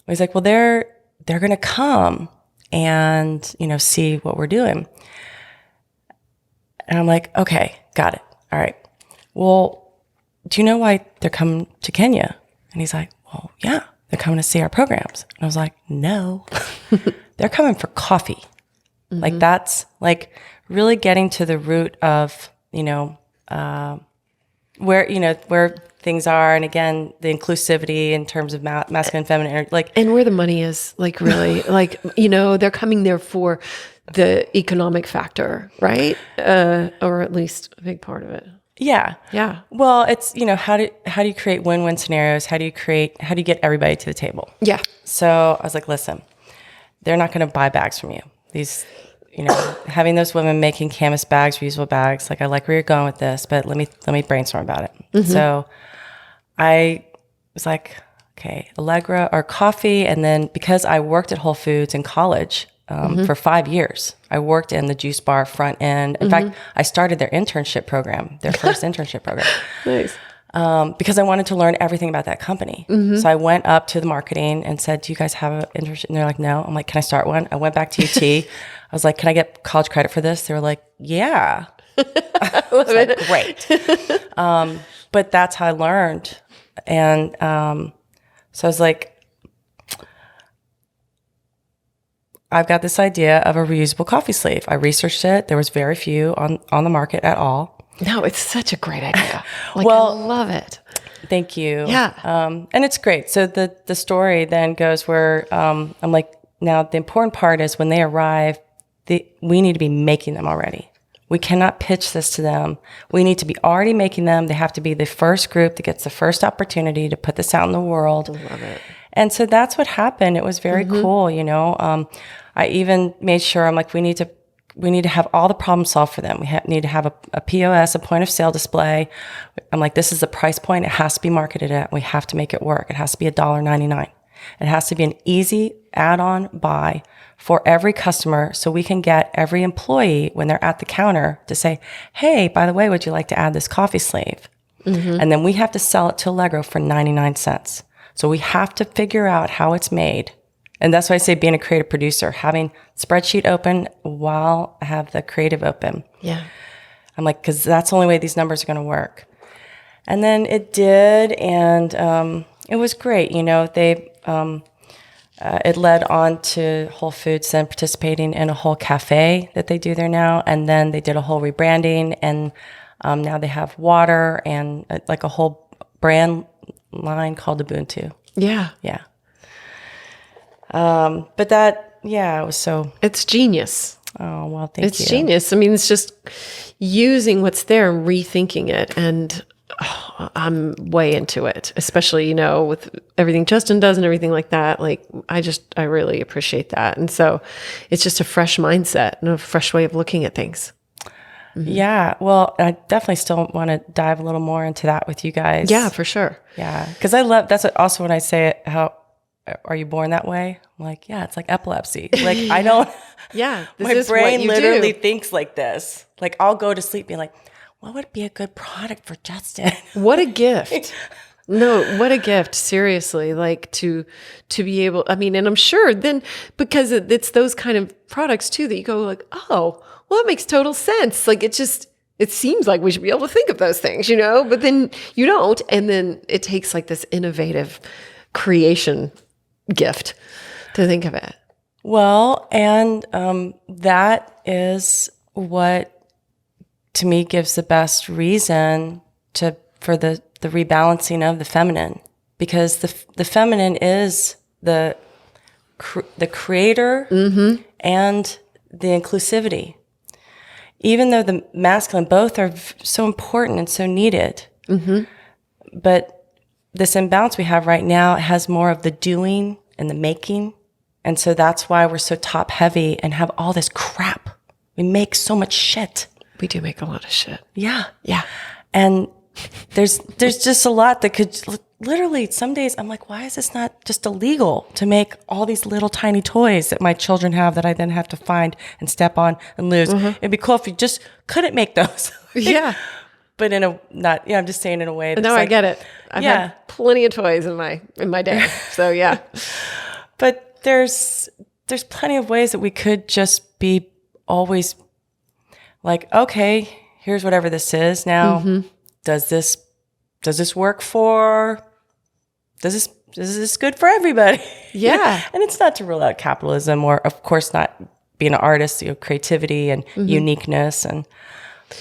He's like, well, they're going to come and, see what we're doing. And I'm like, okay, got it. All right. Well, do you know why they're coming to Kenya? And he's like, well, yeah, they're coming to see our programs. And I was like, no, they're coming for coffee. Like, that's like really getting to the root of, where things are. And again, the inclusivity in terms of masculine, feminine, and where the money is, like, really, they're coming there for the economic factor, right? Or at least a big part of it. Yeah. Yeah. Well, it's, how do you create win-win scenarios? How do you get everybody to the table? Yeah. So I was like, listen, they're not going to buy bags from you. These, having those women making canvas bags, reusable bags, like, I like where you're going with this, but let me brainstorm about it. So I was like, okay, Allegra or coffee. And then because I worked at Whole Foods in college for 5 years, I worked in the juice bar front end. In fact, I started their internship program, their first internship program. Nice. Because I wanted to learn everything about that company. So I went up to the marketing and said, do you guys have an internship? And they're like, no. I'm like, can I start one? I went back to UT. I was like, can I get college credit for this? They were like, yeah. I was like, great. But that's how I learned. And so I was like, I've got this idea of a reusable coffee sleeve. I researched it. There was very few on the market at all. No, it's such a great idea. I love it. Thank you. Yeah. And it's great. So the story then goes where I'm like, now the important part is when they arrive, we need to be making them already. We cannot pitch this to them. We need to be already making them. They have to be the first group that gets the first opportunity to put this out in the world. I love it. And so that's what happened. It was very cool, you know. I even made sure I'm like, we need to have all the problems solved for them. We need to have a POS, a point of sale display. I'm like, this is the price point it has to be marketed at. We have to make it work. It has to be $1.99. It has to be an easy add-on buy for every customer so we can get every employee when they're at the counter to say, hey, by the way, would you like to add this coffee sleeve? And then we have to sell it to Allegro for 99 cents. So we have to figure out how it's made. And that's why I say being a creative producer, having spreadsheet open while I have the creative open. Yeah. I'm like, because that's the only way these numbers are going to work. And then it did, and it was great. You know, it led on to Whole Foods then participating in a whole cafe that they do there now. And then they did a whole rebranding, and now they have water and like a whole brand line called Ubuntu. Yeah. Yeah. But that, yeah, it was so. It's genius. Oh, well, thank you. It's genius. I mean, it's just using what's there and rethinking it. And I'm way into it, especially, you know, with everything Justin does and everything like that. Like, I really appreciate that. And so it's just a fresh mindset and a fresh way of looking at things. Yeah. Well, I definitely still want to dive a little more into that with you guys. Yeah, for sure. Yeah. Because I love, that's what, also when I say it, how, are you born that way? I'm like, yeah, it's like epilepsy. Like, I don't, Yeah. This my is brain what you literally do. thinks like this. Like, I'll go to sleep being like, what would be a good product for Justin? What a gift. No, what a gift. Seriously. Like to be able, I mean, and I'm sure then because it's those kind of products too that you go like, oh, well, that makes total sense. Like it seems like we should be able to think of those things, you know, but then you don't. And then it takes like this innovative creation gift to think of it. Well, and that is what to me gives the best reason for the rebalancing of the feminine, because the feminine is the creator and the inclusivity. Even though the masculine, both are so important and so needed, but this imbalance we have right now has more of the doing and the making. And so that's why we're so top heavy and have all this crap. We make so much shit. We do make a lot of shit. Yeah. Yeah. And there's just a lot that could literally, some days I'm like, why is this not just illegal to make all these little tiny toys that my children have that I then have to find and step on and lose? It'd be cool if you just couldn't make those. Yeah. But I'm just saying in a way that's No, like, I get it. I've had plenty of toys in my day. So yeah. But there's plenty of ways that we could just be always like, okay, here's whatever this is now. Does this work for? Is this good for everybody? Yeah. And it's not to rule out capitalism or, of course, not being an artist, you know, creativity and uniqueness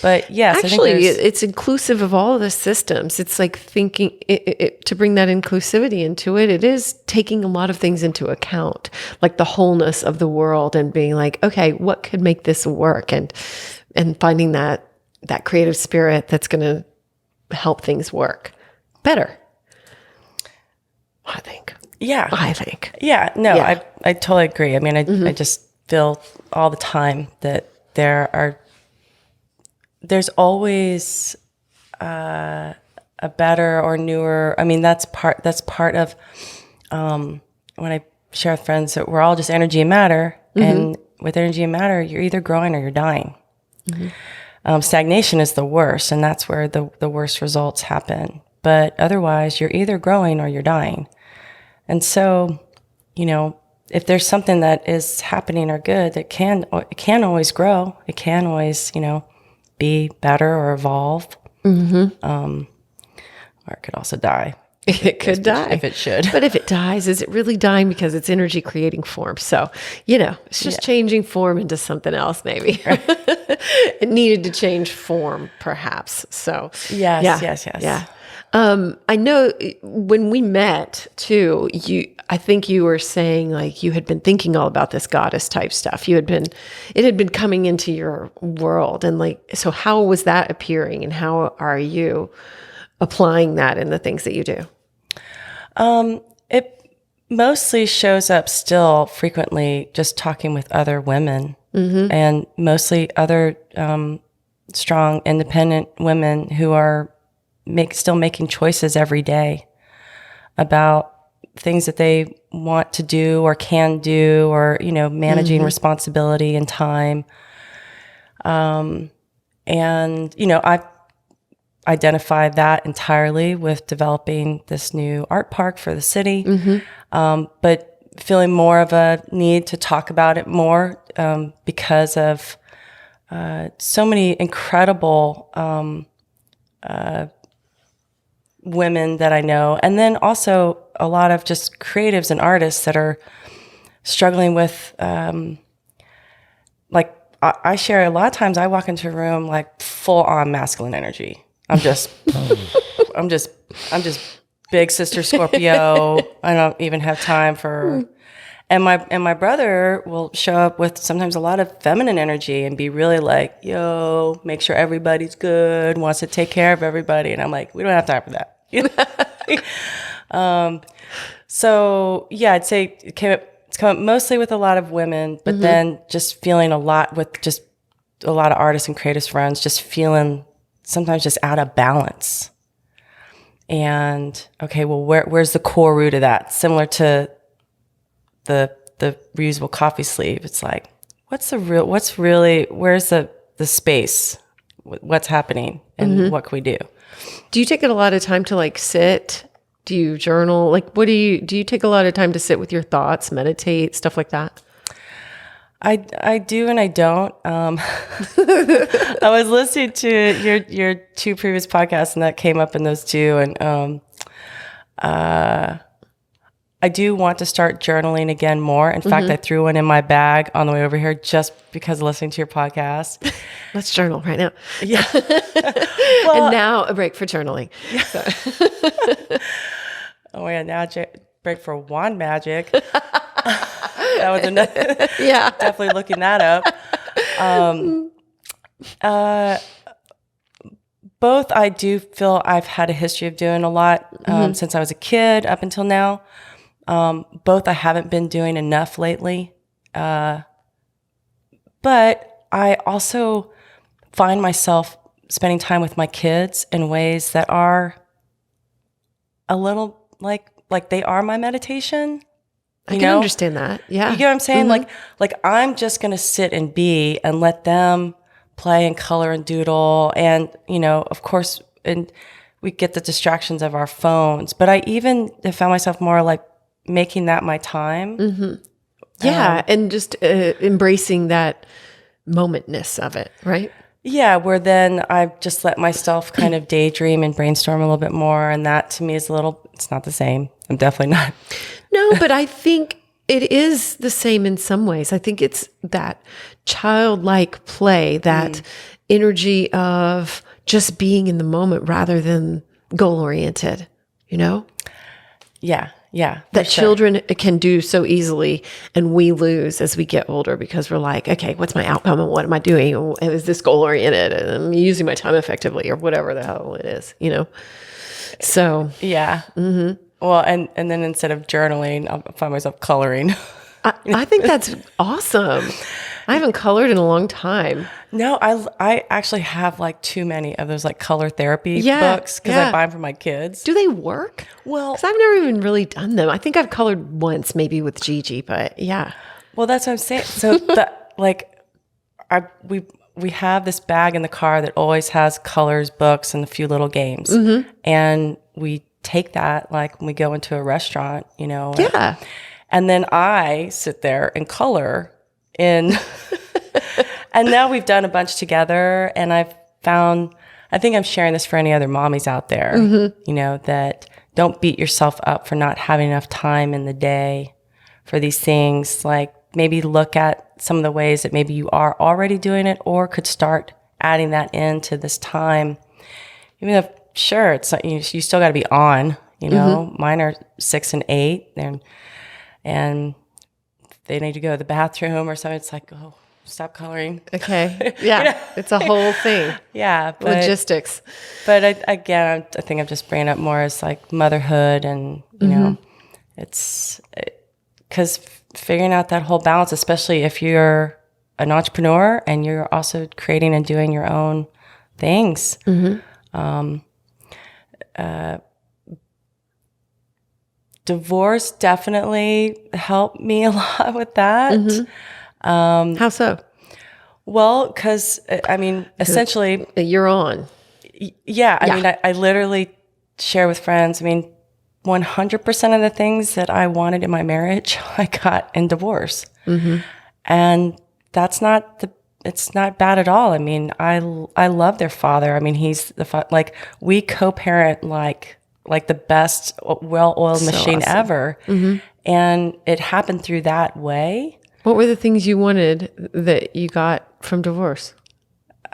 but yes, actually, I think it's inclusive of all of the systems. It's like thinking to bring that inclusivity into it. It is taking a lot of things into account, like the wholeness of the world, and being like, okay, what could make this work, and finding that creative spirit that's going to help things work better. I think. Yeah. I think. Yeah. No, yeah. I totally agree. I mean, I just feel all the time that there's always a better or newer. I mean, that's part of when I share with friends that we're all just energy and matter, and with energy and matter, you're either growing or you're dying. Stagnation is the worst, and that's where the worst results happen. But otherwise, you're either growing or you're dying. And so, you know, if there's something that is happening or good, that it can always grow. It can always, you know, be better or evolve. Or it could also die. It could die. If it should. But if it dies, is it really dying because it's energy creating form? So, you know, it's just changing form into something else, maybe. It needed to change form, perhaps. So, Yes. Yeah. I know when we met too, I think you were saying like you had been thinking all about this goddess type stuff. It had been coming into your world. And like, so how was that appearing and how are you applying that in the things that you do? It mostly shows up still frequently just talking with other women and mostly other strong, independent women who are still making choices every day about things that they want to do or can do, or, managing responsibility and time. And, I've identified that entirely with developing this new art park for the city. But feeling more of a need to talk about it more, because of, so many incredible, women that I know, and then also a lot of just creatives and artists that are struggling with, like I share a lot of times I walk into a room like full on masculine energy. I'm just big sister Scorpio. I don't even have time for, and my brother will show up with sometimes a lot of feminine energy and be really like, yo, make sure everybody's good, wants to take care of everybody. And I'm like, we don't have time for that. So yeah, I'd say it's come up mostly with a lot of women, but then just feeling a lot with just a lot of artists and creative friends, just feeling sometimes just out of balance. And okay, well, where's the core root of that? Similar to the reusable coffee sleeve. It's like, where's the space? What's happening and what can we do? Do you take a lot of time to like sit? Do you journal? Like, do you take a lot of time to sit with your thoughts, meditate, stuff like that? I do and I don't. I was listening to your two previous podcasts and that came up in those two. And I do want to start journaling again more. In fact, I threw one in my bag on the way over here just because of listening to your podcast. Let's journal right now. Yeah. Well, and now a break for journaling. Yeah. So. Oh my God, now break for wand magic. That was another. Yeah. Definitely looking that up. Both I do feel I've had a history of doing a lot since I was a kid up until now. Both I haven't been doing enough lately. But I also find myself spending time with my kids in ways that are a little like they are my meditation. I can understand that. Yeah. You get what I'm saying? Like I'm just going to sit and be and let them play and color and doodle. And, of course, and we get the distractions of our phones, but I even have found myself more like making that my time. Yeah. And just embracing that momentness of it, right? Yeah. Where then I just let myself kind of daydream and brainstorm a little bit more. And that to me is it's not the same. I'm definitely not. No, but I think it is the same in some ways. I think it's that childlike play, that energy of just being in the moment rather than goal-oriented, Yeah, yeah. That children can do so easily, and we lose as we get older because we're like, okay, what's my outcome and what am I doing? And is this goal-oriented? And I'm using my time effectively or whatever the hell it is, So. Yeah. Well, and then instead of journaling, I'll find myself coloring. I think that's awesome. I haven't colored in a long time. No, I actually have like too many of those like color therapy books because I buy them for my kids. Do they work? Well, because I've never even really done them. I think I've colored once, maybe with Gigi, but yeah. Well, that's what I'm saying. So we have this bag in the car that always has colors, books, and a few little games, and we take that like when we go into a restaurant, Yeah. And then I sit there and color in. And now we've done a bunch together, and I think I'm sharing this for any other mommies out there, that don't beat yourself up for not having enough time in the day for these things. Like maybe look at some of the ways that maybe you are already doing it or could start adding that into this time. Even if sure, it's not, you still got to be on, you know. Mine are 6 and 8, and they need to go to the bathroom or something. It's like, oh, stop coloring. Okay. Yeah. It's a whole thing. Yeah. Logistics. But I think I'm just bringing up more as like motherhood, and, you know, it's because figuring out that whole balance, especially if you're an entrepreneur and you're also creating and doing your own things. Divorce definitely helped me a lot with that. How so? Well, because, I mean, essentially... You're on. Yeah. I mean, I literally share with friends. I mean, 100% of the things that I wanted in my marriage, I got in divorce. And that's it's not bad at all. I mean, I love their father. I mean, he's like, we co-parent like the best well-oiled machine awesome. Ever. And it happened through that way. What were the things you wanted that you got from divorce?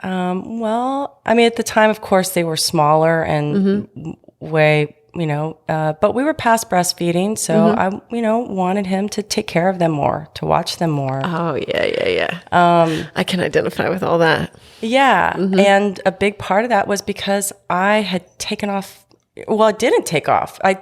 Well, I mean, at the time, of course, they were smaller and way, you know, but we were past breastfeeding. So I, you know, wanted him to take care of them more, to watch them more. Oh, yeah. I can identify with all that. Yeah. And a big part of that was because I had taken off. Well, I didn't take off. I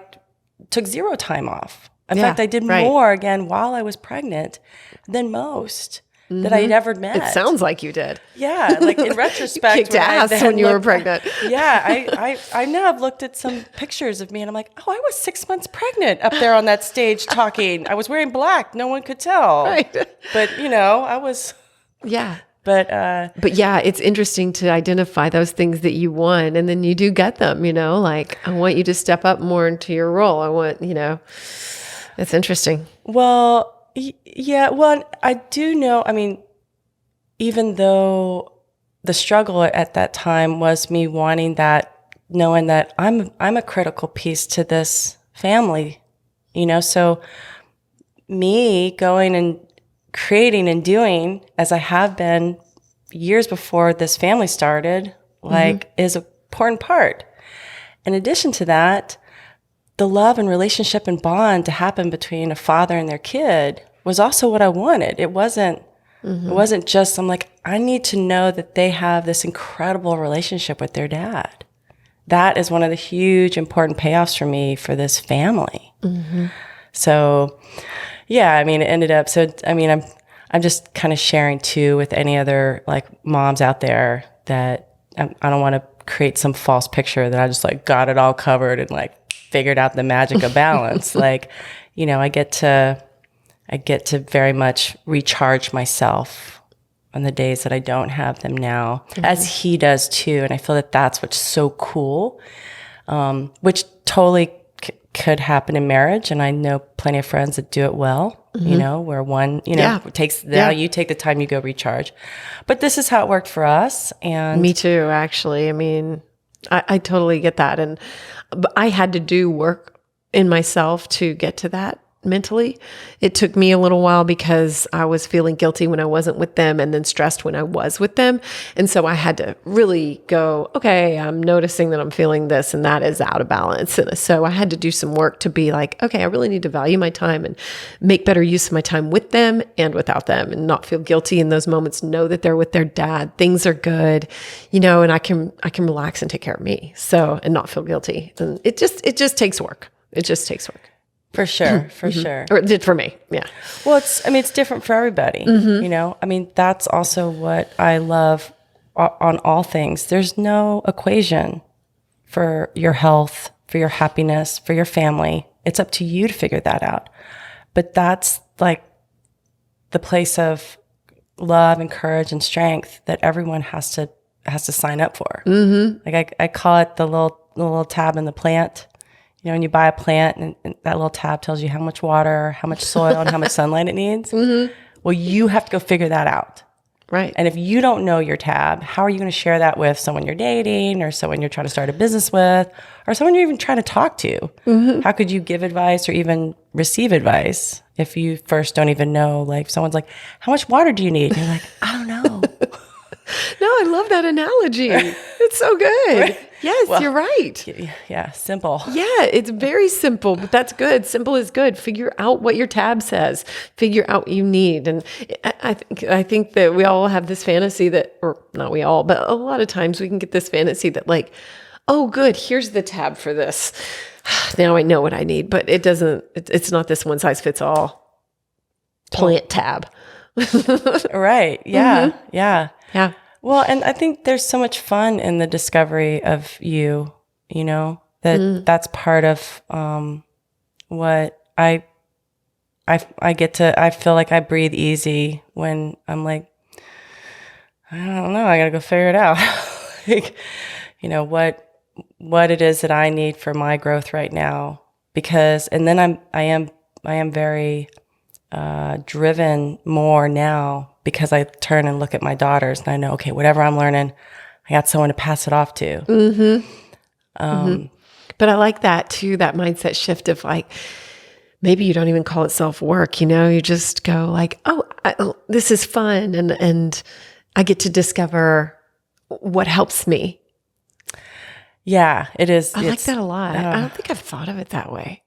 took 0 time off. In fact, I did more again while I was pregnant than most that I had ever met. It sounds like you did. Yeah, like in retrospect, you kicked ass when you were pregnant. Yeah, I now have looked at some pictures of me and I'm like, oh, I was 6 months pregnant up there on that stage talking. I was wearing black, no one could tell. Right. But you know, I was. Yeah. But yeah, it's interesting to identify those things that you want, and then you do get them. You know, like I want you to step up more into your role. I want, you know, it's interesting. Well. Yeah, well, I do know, I mean, even though the struggle at that time was me wanting that, knowing that I'm a critical piece to this family, you know, so me going and creating and doing as I have been years before this family started, like, is an important part. In addition to that, the love and relationship and bond to happen between a father and their kid was also what I wanted. It wasn't just, I'm like, I need to know that they have this incredible relationship with their dad. That is one of the huge important payoffs for me for this family. So, yeah, I mean, it ended up, so, I mean, I'm just kind of sharing too with any other like moms out there that I don't want to create some false picture that I just like got it all covered and like figured out the magic of balance. Like, you know, I get to very much recharge myself on the days that I don't have them now, as he does too. And I feel that that's what's so cool, which totally could happen in marriage. And I know plenty of friends that do it well, you know, where one, you know, takes, now you take the time, you go recharge. But this is how it worked for us. And me too, actually. I mean, I totally get that. And I had to do work in myself to get to that mentally. It took me a little while because I was feeling guilty when I wasn't with them and then stressed when I was with them. And so I had to really go, okay, I'm noticing that I'm feeling this and that is out of balance. And so I had to do some work to be like, okay, I really need to value my time and make better use of my time with them and without them and not feel guilty in those moments. Know that they're with their dad. Things are good, you know, and I can relax and take care of me. So, and not feel guilty. And it just takes work. It just takes work. For sure, for sure. Or it did for me, yeah. Well, it's different for everybody, you know? I mean, that's also what I love on all things. There's no equation for your health, for your happiness, for your family. It's up to you to figure that out. But that's like the place of love and courage and strength that everyone has to sign up for. Like I call it the little tab in the plant. You know, when you buy a plant and that little tab tells you how much water, how much soil, and how much sunlight it needs. Well, you have to go figure that out. Right. And if you don't know your tab, how are you going to share that with someone you're dating or someone you're trying to start a business with or someone you're even trying to talk to? How could you give advice or even receive advice if you first don't even know? Like someone's like, how much water do you need? And you're like, I don't know. No, I love that analogy. It's so good. Yes, Well, you're right. Yeah, simple. Yeah, it's very simple, but that's good. Simple is good. Figure out what your tab says. Figure out what you need. And I think that we all have this fantasy that, or not we all, but a lot of times we can get this fantasy that like, oh, good, here's the tab for this. Now I know what I need, but it doesn't, it's not this one size fits all plant tab. Right. Yeah. Yeah. Yeah. Well, and I think there's so much fun in the discovery of you, that that's part of what I get to, I feel like I breathe easy when I'm like, I don't know, I got to go figure it out. Like, what it is that I need for my growth right now, because, and then I am very driven more now because I turn and look at my daughters and I know, okay, whatever I'm learning, I got someone to pass it off to. But I like that too, that mindset shift of like, maybe you don't even call it self-work, you just go like, oh, this is fun. And I get to discover what helps me. Yeah, it is. I like that a lot. I don't think I've thought of it that way,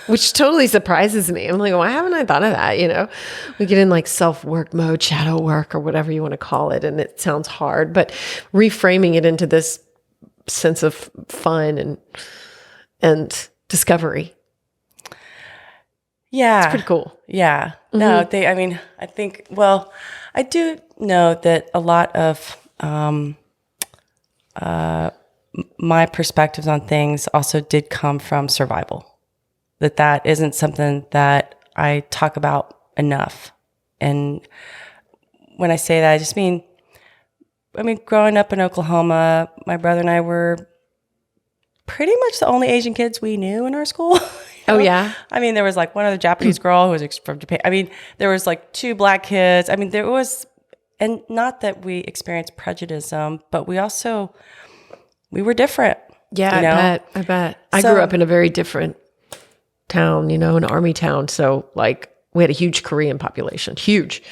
which totally surprises me. I'm like, why haven't I thought of that? We get in like self-work mode, shadow work, or whatever you want to call it. And it sounds hard, but reframing it into this sense of fun and discovery. Yeah. It's pretty cool. Yeah. No, I think, well, I do know that a lot of my perspectives on things also did come from survival. That isn't something that I talk about enough. And when I say that, I just mean, growing up in Oklahoma, my brother and I were pretty much the only Asian kids we knew in our school. Oh, yeah? There was like one other Japanese girl who was from Japan. There was like two black kids. There was, and not that we experienced prejudice, but we were different. Yeah, I bet. I grew up in a very different town, an army town. So like we had a huge Korean population, huge.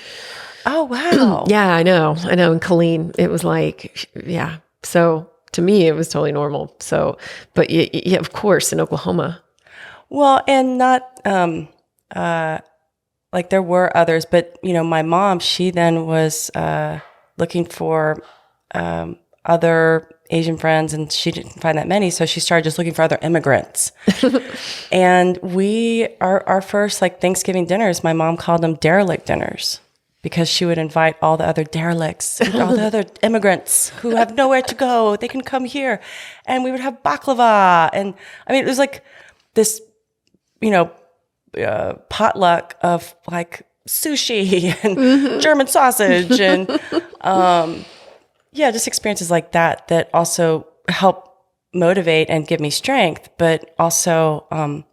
Oh, wow. Yeah, I know. In Killeen, it was like, yeah. So to me, it was totally normal. So, but yeah, of course, in Oklahoma. Well, and not, like there were others, but my mom, she then was, looking for, other Asian friends, and she didn't find that many. So she started just looking for other immigrants. And our first like Thanksgiving dinners, my mom called them derelict dinners, because she would invite all the other derelicts, all the other immigrants who have nowhere to go. They can come here. And we would have baklava. And it was like this, potluck of like sushi and German sausage and, just experiences like that also help motivate and give me strength. But also, I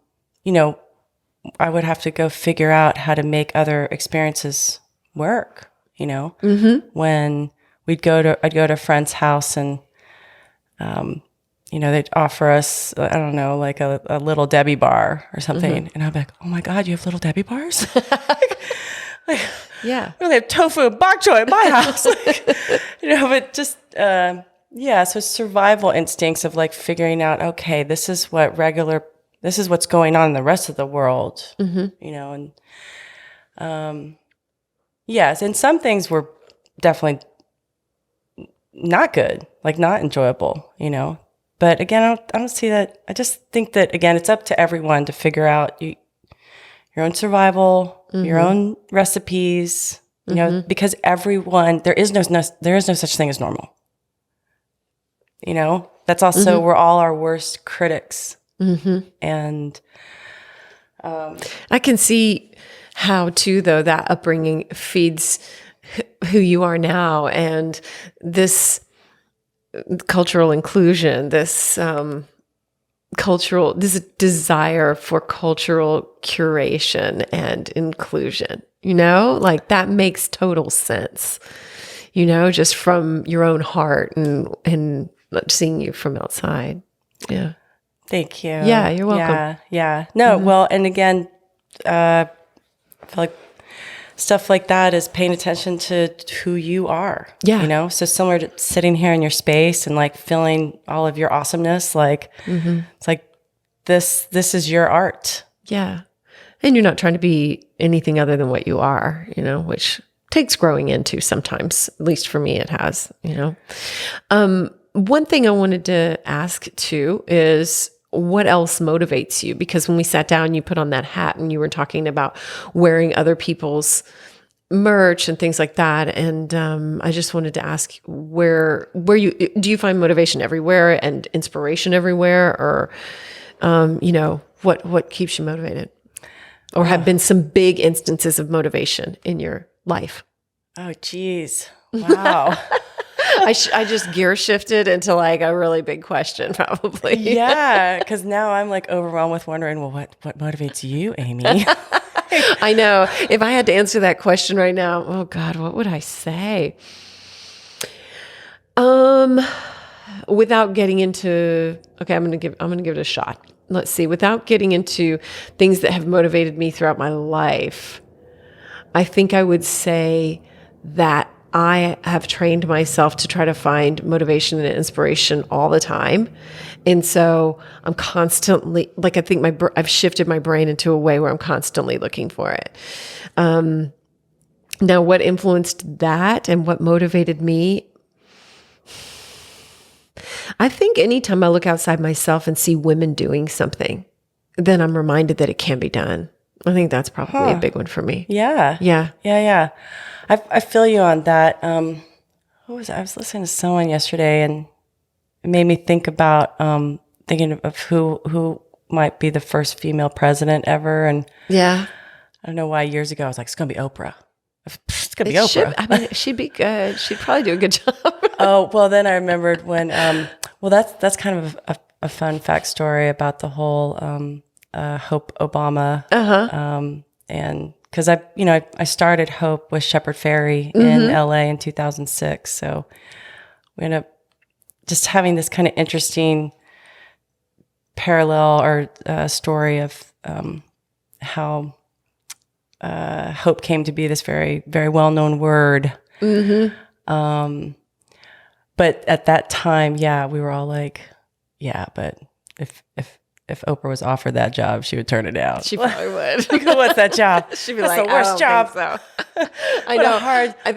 would have to go figure out how to make other experiences work, when I'd go to a friend's house and, they'd offer us, I don't know, like a Little Debbie bar or something. And I'd be like, oh my God, you have Little Debbie bars? Yeah. We only have tofu and bok choy at my house. But just, so survival instincts of like figuring out, okay, this is what's going on in the rest of the world, and, yes, and some things were definitely not good, like not enjoyable, But again, I don't see that. I just think that, again, it's up to everyone to figure out your own survival, your own recipes, because everyone, there is no such thing as normal. That's also, we're all our worst critics. And I can see how too, though, that upbringing feeds who you are now, and this cultural inclusion, this this desire for cultural curation and inclusion, like that makes total sense, just from your own heart and seeing you from outside. Yeah. Thank you. Yeah, you're welcome. Yeah. No, well, and again, I feel like stuff like that is paying attention to who you are. Yeah. You know, so similar to sitting here in your space and like feeling all of your awesomeness, like it's like this is your art. Yeah. And you're not trying to be anything other than what you are, you know, which takes growing into sometimes. At least for me, it has, you know. One thing I wanted to ask too is what else motivates you? Because when we sat down, you put on that hat and you were talking about wearing other people's merch and things like that. And I just wanted to ask where do you find motivation everywhere and inspiration everywhere, or you know, what keeps you motivated, or have been some big instances of motivation in your life? Oh, geez. Wow. I just gear shifted into like a really big question, probably. Yeah, because now I'm like overwhelmed with wondering, well, what motivates you, Amy? I know. If I had to answer that question right now, oh God, what would I say? Without getting into, okay, I'm gonna give it a shot. Let's see. Without getting into things that have motivated me throughout my life, I think I would say that I have trained myself to try to find motivation and inspiration all the time. And so I'm constantly, like, I think I've shifted my brain into a way where I'm constantly looking for it. Now, what influenced that and what motivated me? I think anytime I look outside myself and see women doing something, then I'm reminded that it can be done. I think that's probably a big one for me. Yeah. Yeah. I feel you on that. What was it? I was listening to someone yesterday, and it made me think about thinking of who might be the first female president ever. And Yeah. I don't know why years ago I was like, it's gonna be Oprah. It's gonna be Oprah. I mean, she'd be good. She'd probably do a good job. Oh, well, then I remembered when. Well, that's kind of a fun fact story about the whole H.O.P.E. Obama. And because I started H.O.P.E. with Shepard Fairey in LA in 2006. So we ended up just having this kind of interesting parallel or story of how hope came to be this very, very well-known word. But at that time, yeah, we were all like, yeah, but if Oprah was offered that job, she would turn it down. She probably would. What's that job? She'd be That's like, the worst job. I don't think so. I What know.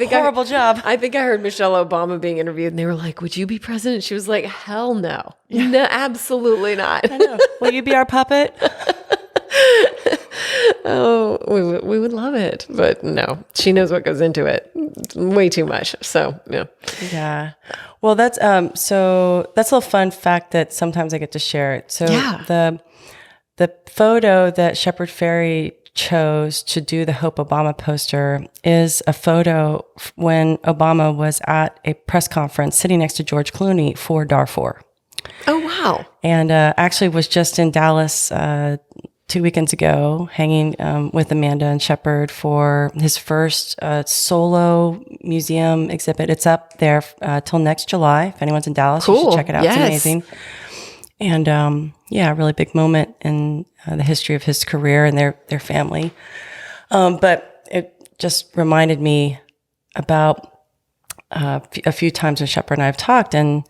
a horrible job. I think I heard Michelle Obama being interviewed, and they were like, "Would you be president?" She was like, "Hell no, no, absolutely not." I know. Will you be our puppet? Oh, we would love it, but no, she knows what goes into it. Way too much. So yeah. Yeah. Well, that's so that's a little fun fact that sometimes I get to share it. So the photo that Shepard Fairey chose to do the H.O.P.E. Obama poster is a photo when Obama was at a press conference sitting next to George Clooney for Darfur. Oh wow. And actually was just in Dallas 2 weekends ago, hanging with Amanda and Shepard for his first solo museum exhibit. It's up there till next July. If anyone's in Dallas, you should check it out. Yes. It's amazing. And yeah, a really big moment in the history of his career and their family. But it just reminded me about a few times when Shepard and I have talked, and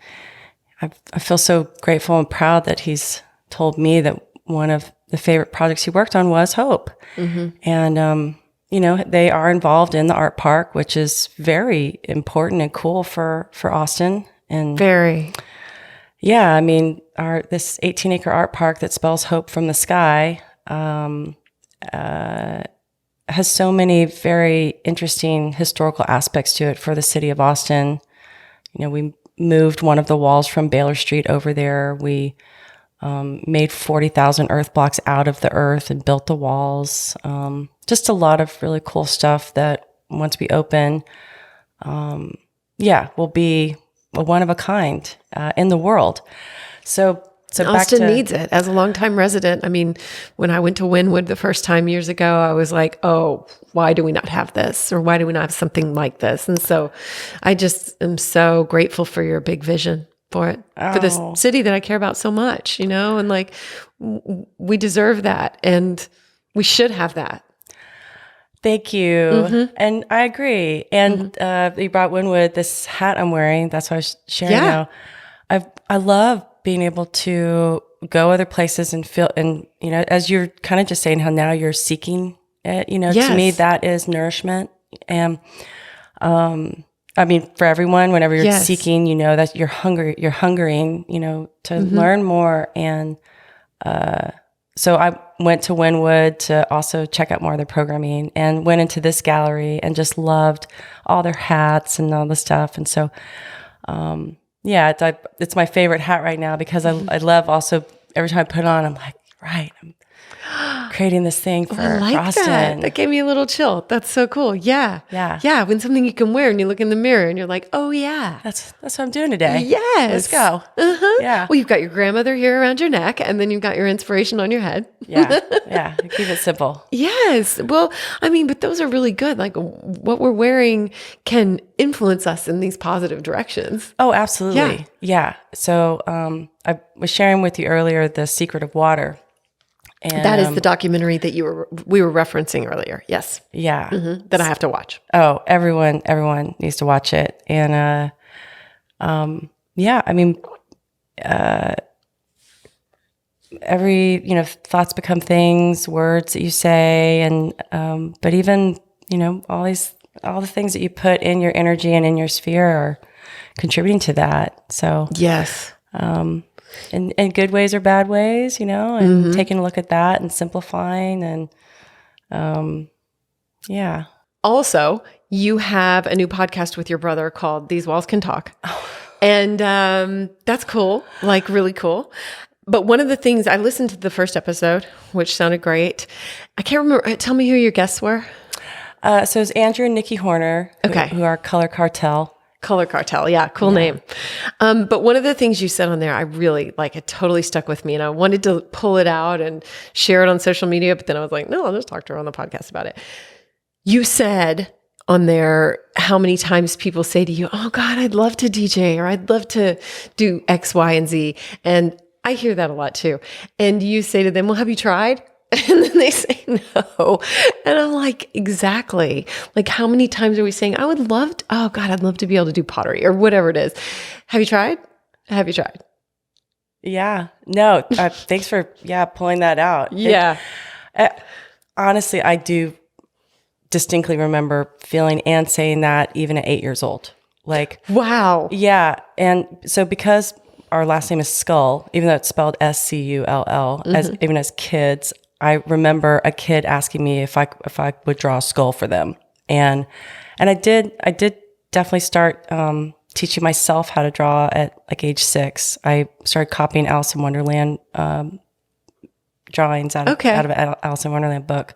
I feel so grateful and proud that he's told me that one of the favorite projects he worked on was H.O.P.E. And, they are involved in the art park, which is very important and cool for Austin. And Very. yeah, I mean, this 18-acre art park that spells hope from the sky has so many very interesting historical aspects to it for the city of Austin. We moved one of the walls from Baylor Street over there. We made 40,000 earth blocks out of the earth and built the walls. Just a lot of really cool stuff that once we open, will be a one of a kind in the world. So Austin needs it. As a longtime resident, I mean, when I went to Wynwood the first time years ago, I was like, oh, why do we not have this? Or why do we not have something like this? And so I just am so grateful for your big vision for it, for this city that I care about so much, and like we deserve that and we should have that. Thank you. And I agree. And you brought Winwood, this hat I'm wearing. That's what I was sharing now. I love being able to go other places and feel, and, you know, as you're kind of just saying how now you're seeking it, you know, to me, that is nourishment. And, I mean, for everyone, whenever you're seeking, you know, that you're hungering, you know, to learn more. And, so I went to Winwood to also check out more of their programming, and went into this gallery and just loved all their hats and all the stuff. And so, it's my favorite hat right now because I love also every time I put it on, I'm like, right, I'm creating this thing for Austin. That gave me a little chill. That's so cool. Yeah. When something you can wear and you look in the mirror and you're like, oh yeah, that's what I'm doing today. Yes. Let's go. Yeah. Well, you've got your grandmother here around your neck, and then you've got your inspiration on your head. Yeah. Keep it simple. Yes. Well, I mean, but those are really good. Like what we're wearing can influence us in these positive directions. Oh, absolutely. Yeah. So, I was sharing with you earlier, The Secret of Water. And that is the documentary that we were referencing earlier. Yes. Yeah. That I have to watch. Oh, everyone needs to watch it. And, I mean, every, you know, thoughts become things, words that you say, and, but even, you know, all the things that you put in your energy and in your sphere are contributing to that. So, yes. in good ways or bad ways, you know, and taking a look at that and simplifying and, Also, you have a new podcast with your brother called These Walls Can Talk. And that's cool, like really cool. But one of the things, I listened to the first episode, which sounded great. I can't remember. Tell me who your guests were. So it's Andrew and Nikki Horner, who are Color Cartel. Color Cartel. Yeah. Cool name. But one of the things you said on there, I really like, it totally stuck with me, and I wanted to pull it out and share it on social media. But then I was like, no, I'll just talk to her on the podcast about it. You said on there how many times people say to you, oh God, I'd love to DJ, or I'd love to do X, Y, and Z. And I hear that a lot too. And you say to them, well, have you tried? And then they say no. And I'm like, exactly. Like, how many times are we saying, I'd love to be able to do pottery or whatever it is. Have you tried? Have you tried? Yeah. No, thanks for, pulling that out. Yeah. Honestly, I do distinctly remember feeling and saying that even at 8 years old. Like, wow. Yeah. And so because our last name is Scull, even though it's spelled Scull, even as kids, I remember a kid asking me if I would draw a skull for them, and I did definitely start teaching myself how to draw at like age 6. I started copying Alice in Wonderland drawings out of an Alice in Wonderland book.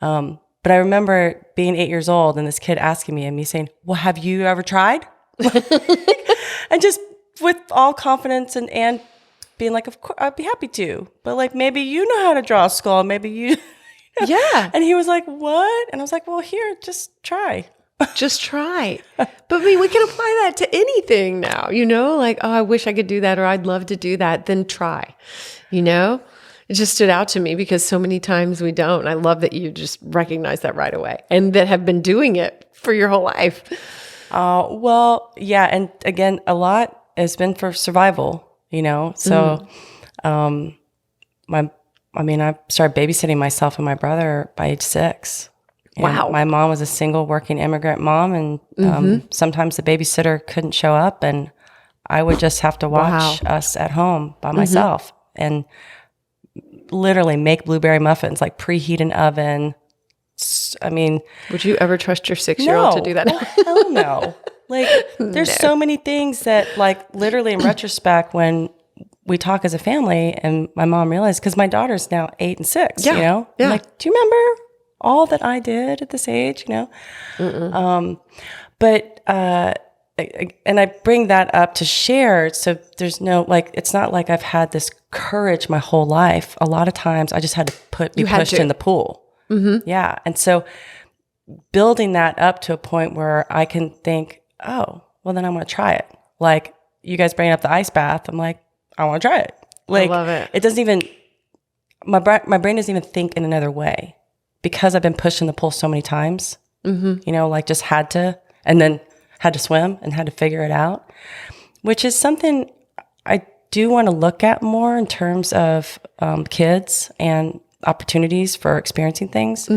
But I remember being 8 years old and this kid asking me and me saying, "Well, have you ever tried?" And just with all confidence and being like, of course, I'd be happy to. But like, maybe you know how to draw a skull. Maybe you. Yeah. And he was like, what? And I was like, well, here, just try. Just try. But I mean, we can apply that to anything now, you know, like, oh, I wish I could do that, or I'd love to do that. Then try, you know? It just stood out to me because so many times we don't. I love that you just recognize that right away and that have been doing it for your whole life. Well, yeah. And again, a lot has been for survival. You know, so, I started babysitting myself and my brother by age 6. And wow. My mom was a single working immigrant mom, and sometimes the babysitter couldn't show up, and I would just have to watch us at home by myself and literally make blueberry muffins, like preheat an oven. I mean, would you ever trust your 6-year-old to do that? Well, hell no. Like, there's so many things that, like, literally in retrospect, when we talk as a family, and my mom realized, because my daughter's now 8 and 6, you know? Yeah. I'm like, do you remember all that I did at this age, you know? And I bring that up to share, so there's no, like, it's not like I've had this courage my whole life. A lot of times I just had to be pushed in the pool. Yeah. And so building that up to a point where I can think, oh, well, then I want to try it. Like, you guys bringing up the ice bath. I'm like, I want to try it. Like, I love it. It doesn't even, my brain doesn't even think in another way. because I've been pushed in the pool so many times, you know, like just had to, and then had to swim and had to figure it out, which is something I do want to look at more in terms of kids and opportunities for experiencing things.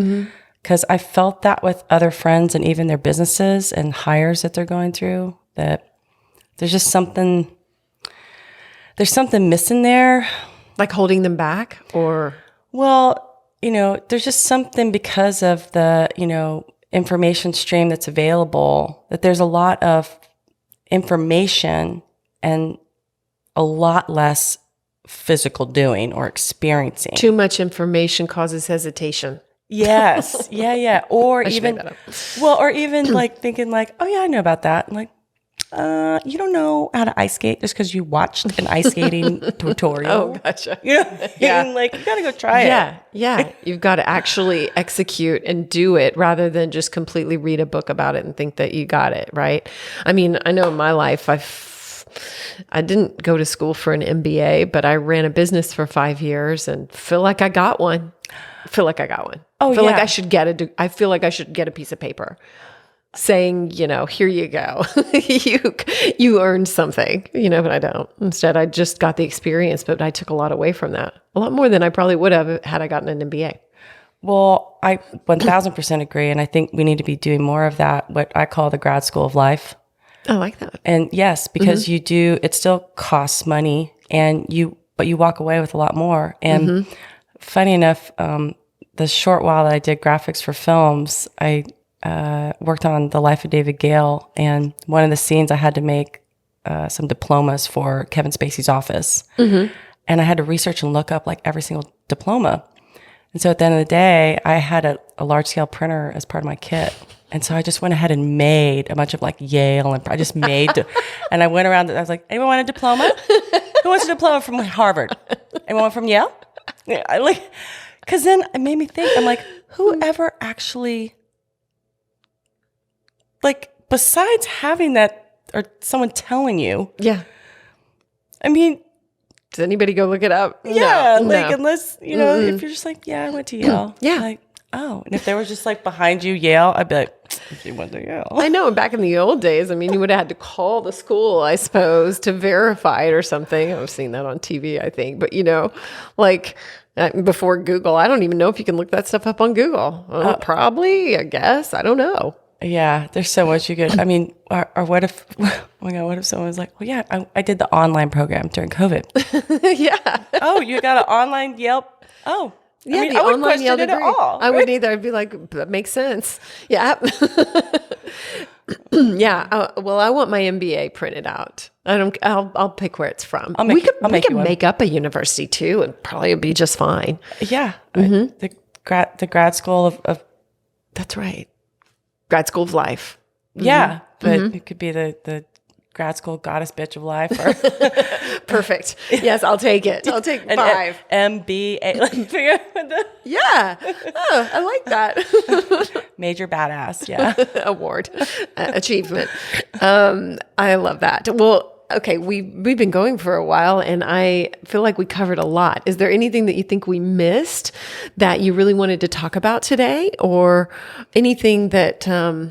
Because I felt that with other friends and even their businesses and hires that they're going through, that there's just something missing there. Like holding them back, or? Well, you know, there's just something because of the, you know, information stream that's available, that there's a lot of information and a lot less physical doing or experiencing. Too much information causes hesitation. Yes. Yeah. Or I should make even, that up. well, or even like thinking like, oh yeah, I know about that. And like, you don't know how to ice skate just because you watched an ice skating tutorial. Oh, gotcha. You know, Yeah. like you gotta go try it. Yeah. You've got to actually execute and do it rather than just completely read a book about it and think that you got it, right? I mean, I know in my life, I didn't go to school for an MBA, but I ran a business for 5 years and feel like I got one. Oh, I feel like I should get a piece of paper saying, you know, here you go. you earned something, you know, but I don't. Instead, I just got the experience, but I took a lot away from that. A lot more than I probably would have had I gotten an MBA. Well, I 1000% agree. And I think we need to be doing more of that, what I call the grad school of life. I like that. And yes, because it still costs money but you walk away with a lot more. And funny enough, the short while that I did graphics for films, I worked on The Life of David Gale. And one of the scenes I had to make some diplomas for Kevin Spacey's office. And I had to research and look up like every single diploma. And so at the end of the day, I had a large scale printer as part of my kit. And so I just went ahead and made a bunch of like Yale, and I just made, and I went around, I was like, anyone want a diploma? Who wants a diploma from Harvard? Anyone from Yale? Yeah, because then it made me think, I'm like, whoever actually, like, besides having that, or someone telling you. Yeah. I mean, does anybody go look it up? Yeah, No. Unless, you know, if you're just like, yeah, I went to Yale. Yeah. Like, oh, and if they were just like behind you, Yale, I'd be like, you went to Yale. I know. Back in the old days, I mean, you would have had to call the school, I suppose, to verify it or something. I've seen that on TV, I think. But, you know, like before Google, I don't even know if you can look that stuff up on Google. Probably, I guess. I don't know. Yeah, there's so much you could. I mean, or what if? Oh my God, what if someone was like, "Well, yeah, I did the online program during COVID." Yeah. Oh, you got an online Yelp? Oh, Yeah, I mean, the I would online question Yale it at degree. all. I wouldn't either. I'd be like, that makes sense. Yeah. Yeah. Well, I want my MBA printed out. I'll pick where it's from. We could make up a university too, and probably it'd be just fine. Yeah. The grad school of That's right. Grad school of life. Yeah, but it could be the grad school goddess bitch of life. Or Perfect. Yes, I'll take it. I'll take 5. MBA. Yeah. Oh, I like that. Major badass. Yeah. Award. Achievement. I love that. Well, okay, we've been going for a while, and I feel like we covered a lot. Is there anything that you think we missed that you really wanted to talk about today, or anything that I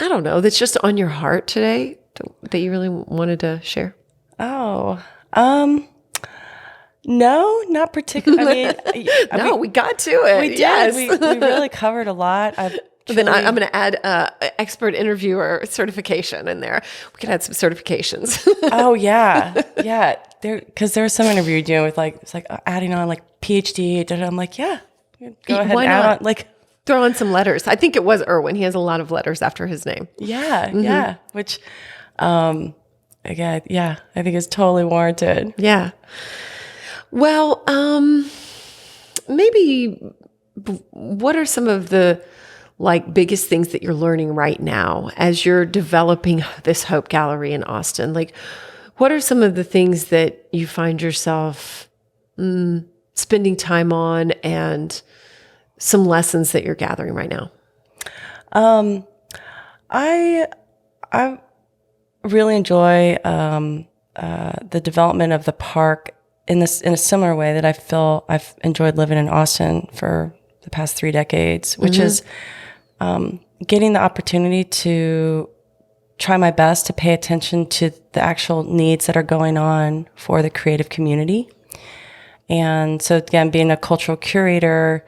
don't know, that's just on your heart today that you really wanted to share? Oh, no, not particularly. I mean, we got to it. We did. Yes. We really covered a lot. Then I'm going to add expert interviewer certification in there. We could add some certifications. Oh yeah, yeah. Because there was some interview you're doing with like, it's like adding on like PhD. I'm like, yeah, go ahead and add on like. Throw on some letters. I think it was Irwin. He has a lot of letters after his name. Yeah, yeah. Which, again, yeah, I think is totally warranted. Yeah. Well, maybe what are some of the biggest things that you're learning right now as you're developing this H.O.P.E gallery in Austin? Like, what are some of the things that you find yourself spending time on, and some lessons that you're gathering right now? I really enjoy the development of the park in a similar way that I feel I've enjoyed living in Austin for the past 3 decades, which is getting the opportunity to try my best to pay attention to the actual needs that are going on for the creative community. And so again, being a cultural curator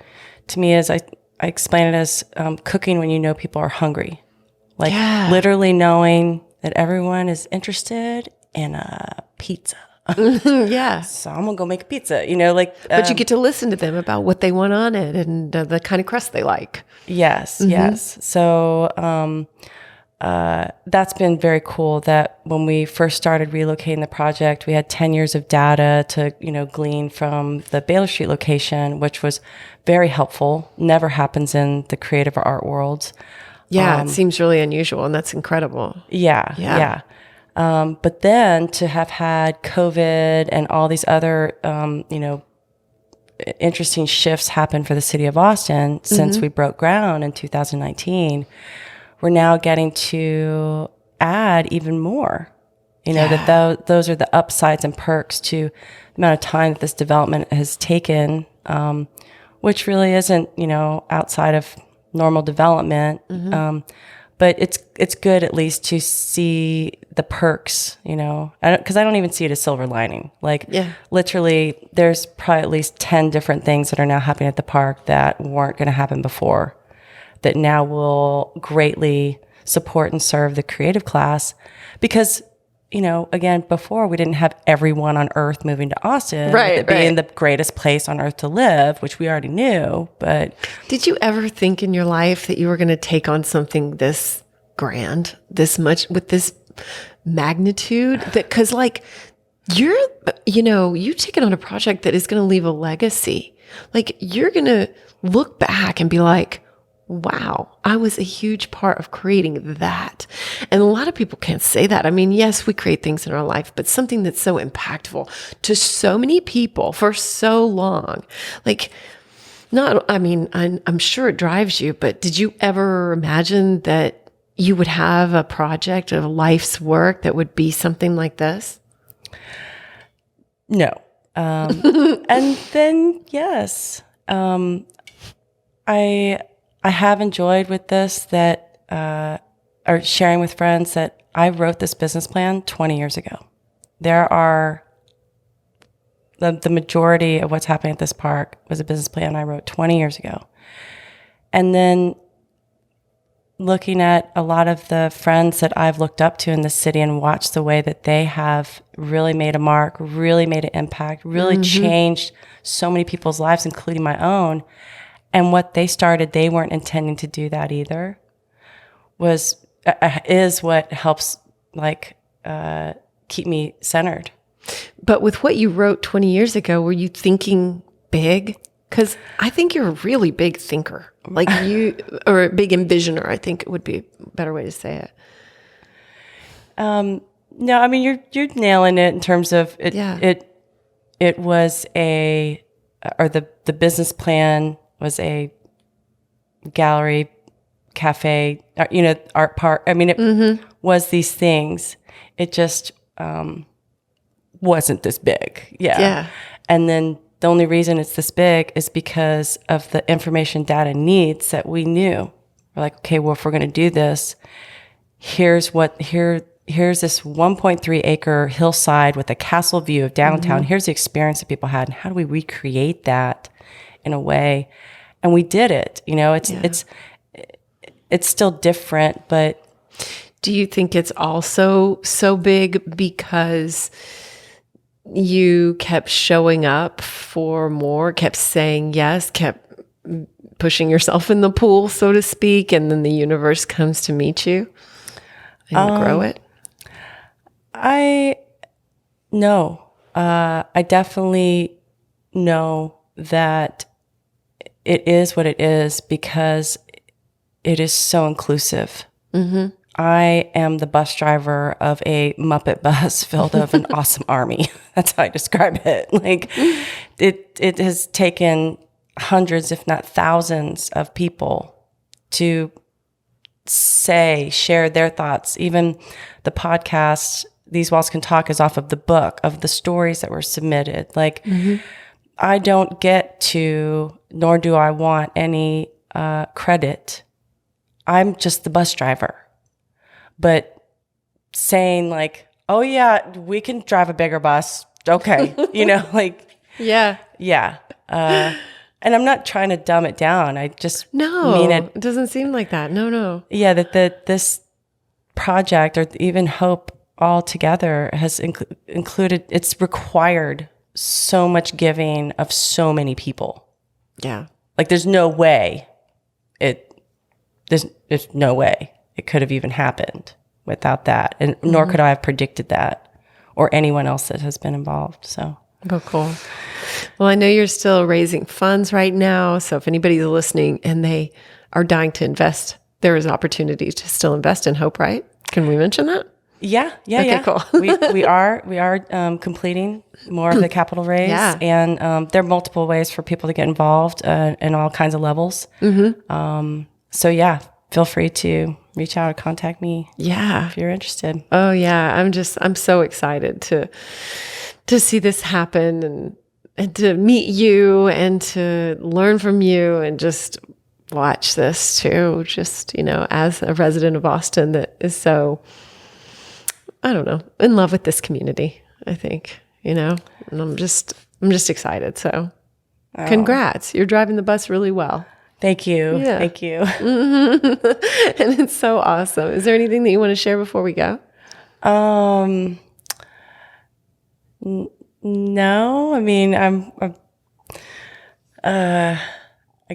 to me is, I explain it as cooking when you know people are hungry. Like literally knowing that everyone is interested in a pizza. Yeah. So I'm going to go make a pizza, you know, like. But you get to listen to them about what they want on it and the kind of crust they like. Yes, yes. So that's been very cool that when we first started relocating the project, we had 10 years of data to, you know, glean from the Baylor Street location, which was very helpful. Never happens in the creative or art world. Yeah, it seems really unusual, and that's incredible. Yeah. But then to have had COVID and all these other, you know, interesting shifts happen for the city of Austin since we broke ground in 2019, we're now getting to add even more. You know, that those are the upsides and perks to the amount of time that this development has taken, which really isn't, you know, outside of normal development. But it's good at least to see the perks, you know, because I don't even see it as silver lining. Like literally there's probably at least 10 different things that are now happening at the park that weren't going to happen before, that now will greatly support and serve the creative class. Because, you know, again, before we didn't have everyone on earth moving to Austin, with it being the greatest place on earth to live, which we already knew. But did you ever think in your life that you were going to take on something this grand, this much, with this magnitude? That, because like you've taken on a project that is going to leave a legacy. Like you're going to look back and be like, wow, I was a huge part of creating that. And a lot of people can't say that. I mean, yes, we create things in our life, but something that's so impactful to so many people for so long. Like, I'm sure it drives you, but did you ever imagine that you would have a project of life's work that would be something like this? No. And then, yes, I have enjoyed with this that, or sharing with friends, that I wrote this business plan 20 years ago. There are the majority of what's happening at this park was a business plan I wrote 20 years ago. And then looking at a lot of the friends that I've looked up to in the city and watched the way that they have really made a mark, really made an impact, really changed so many people's lives, including my own. And what they started, they weren't intending to do that either, is what helps keep me centered. But with what you wrote 20 years ago, were you thinking big? Because I think you're a really big thinker, like or a big envisioner, I think it would be a better way to say it. No, I mean, you're nailing it in terms of it. Yeah. It was the business plan was a gallery, cafe, art park. I mean, it was these things. It just wasn't this big. Yeah. And then the only reason it's this big is because of the information, data, needs that we knew. We're like, okay, well, if we're going to do this, here's this 1.3 acre hillside with a castle view of downtown. Here's the experience that people had, and how do we recreate that in a way? And we did it. You know, it's still different, but. Do you think it's also so big because you kept showing up for more, kept saying yes, kept pushing yourself in the pool, so to speak, and then the universe comes to meet you and grow it? I definitely know that it is what it is because it is so inclusive. I am the bus driver of a Muppet bus filled of an awesome army. That's how I describe it. Like it has taken hundreds, if not thousands of people to share their thoughts. Even the podcast, These Walls Can Talk, is off of the book, of the stories that were submitted. Like I don't get to, nor do I want any credit. I'm just the bus driver. But saying like, oh yeah, we can drive a bigger bus. Okay. Yeah. Yeah. And I'm not trying to dumb it down. I just mean it. It doesn't seem like that. No. Yeah, that this project, or even H.O.P.E. altogether, has included, it's required so much giving of so many people. Yeah. Like there's no way there's no way it could have even happened without that. And nor could I have predicted that, or anyone else that has been involved. So. Oh, cool. Well, I know you're still raising funds right now. So if anybody's listening and they are dying to invest, there is opportunity to still invest in H.O.P.E., right? Can we mention that? Yeah. Okay, cool. we are completing more of the capital raise. Yeah. And there are multiple ways for people to get involved in all kinds of levels. So yeah, feel free to reach out or contact me. Yeah. If you're interested. Oh yeah. I'm so excited to see this happen and to meet you and to learn from you and just watch this too. Just, as a resident of Austin that is so, I don't know, in love with this community, I think, and I'm just excited. So congrats. You're driving the bus really well. Thank you. Yeah. Thank you. And it's so awesome. Is there anything that you want to share before we go? No, I mean, I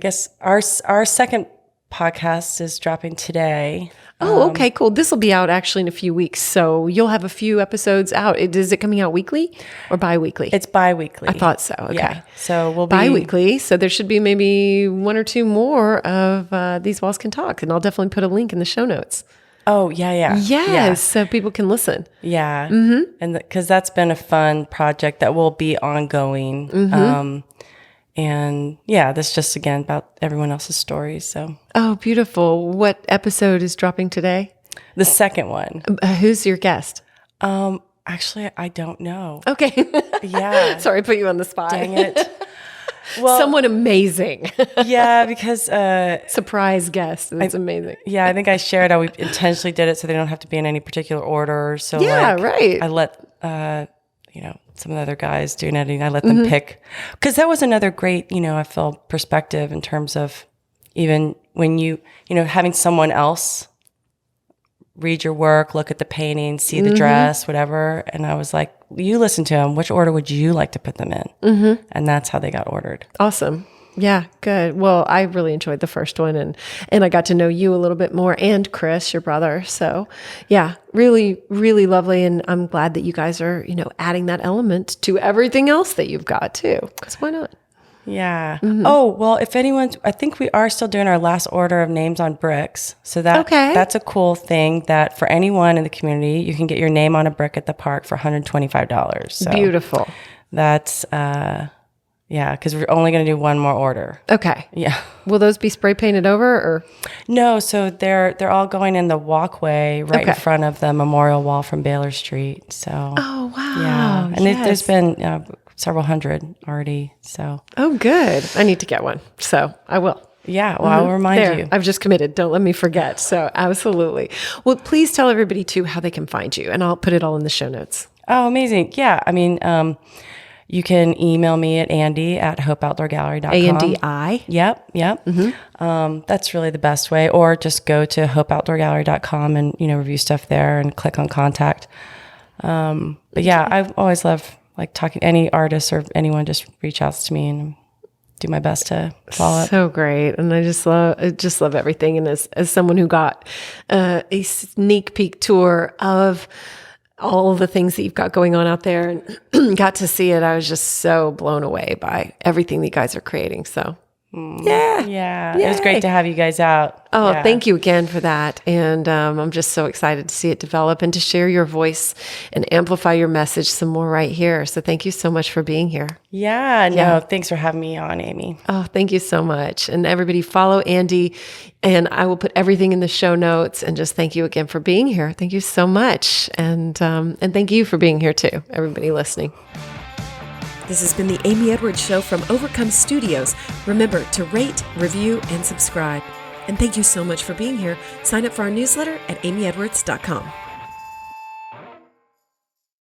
guess our second podcast is dropping today. Oh, okay, cool. This will be out actually in a few weeks. So you'll have a few episodes out. Is it coming out weekly or bi-weekly? It's bi-weekly. I thought so. Okay. Yeah. So we'll be bi-weekly. So there should be maybe one or two more of These Walls Can Talk. And I'll definitely put a link in the show notes. Oh, yeah. Yes. So people can listen. Yeah. And because that's been a fun project that will be ongoing. And yeah, that's just, again, about everyone else's stories. So. Oh, beautiful. What episode is dropping today? The second one. Who's your guest? Actually, I don't know. Okay. Yeah. Sorry, I put you on the spot. Dang it. Well, someone amazing. Yeah, because surprise guest. That's amazing. Yeah, I think I shared how we intentionally did it so they don't have to be in any particular order. So yeah, right. I let some of the other guys doing editing, I let them pick, because that was another great, I feel, perspective in terms of even when having someone else read your work, look at the painting, see the dress, whatever. And I was like, you listen to them. Which order would you like to put them in? And that's how they got ordered. Awesome. Yeah, good. Well, I really enjoyed the first one and I got to know you a little bit more and Chris, your brother. So yeah, really, really lovely. And I'm glad that you guys are, adding that element to everything else that you've got too. Because why not? Yeah. Oh, well, I think we are still doing our last order of names on bricks. So that's a cool thing that for anyone in the community, you can get your name on a brick at the park for $125. So beautiful. That's, yeah, because we're only going to do one more order. Okay. Yeah. Will those be spray painted over or? No, so they're all going in the walkway right in front of the memorial wall from Baylor Street. So. Oh, wow. Yeah. And there's been several hundred already. So. Oh, good. I need to get one. So I will. Yeah, well, I'll remind you. I've just committed. Don't let me forget. So absolutely. Well, please tell everybody too how they can find you, and I'll put it all in the show notes. Oh, amazing. Yeah. I mean, you can email me at Andi@HOPEOutdoorGallery.com. ANDI. Yep. That's really the best way. Or just go to HOPEOutdoorGallery.com and, review stuff there and click on contact. But yeah, I always love talking to any artist or anyone, just reach out to me and do my best to follow up. So great. And I just love everything. And as someone who got a sneak peek tour of all the things that you've got going on out there and got to see it, I was just so blown away by everything that you guys are creating. So Yeah. It was great to have you guys out. Oh, thank you again for that. And I'm just so excited to see it develop and to share your voice and amplify your message some more right here. So thank you so much for being here. Yeah. Thanks for having me on, Amy. Oh, thank you so much. And everybody follow Andi, and I will put everything in the show notes. And just thank you again for being here. Thank you so much. And thank you for being here too, everybody listening. This has been the Amy Edwards Show from Overcome Studios. Remember to rate, review, and subscribe. And thank you so much for being here. Sign up for our newsletter at amyedwards.com.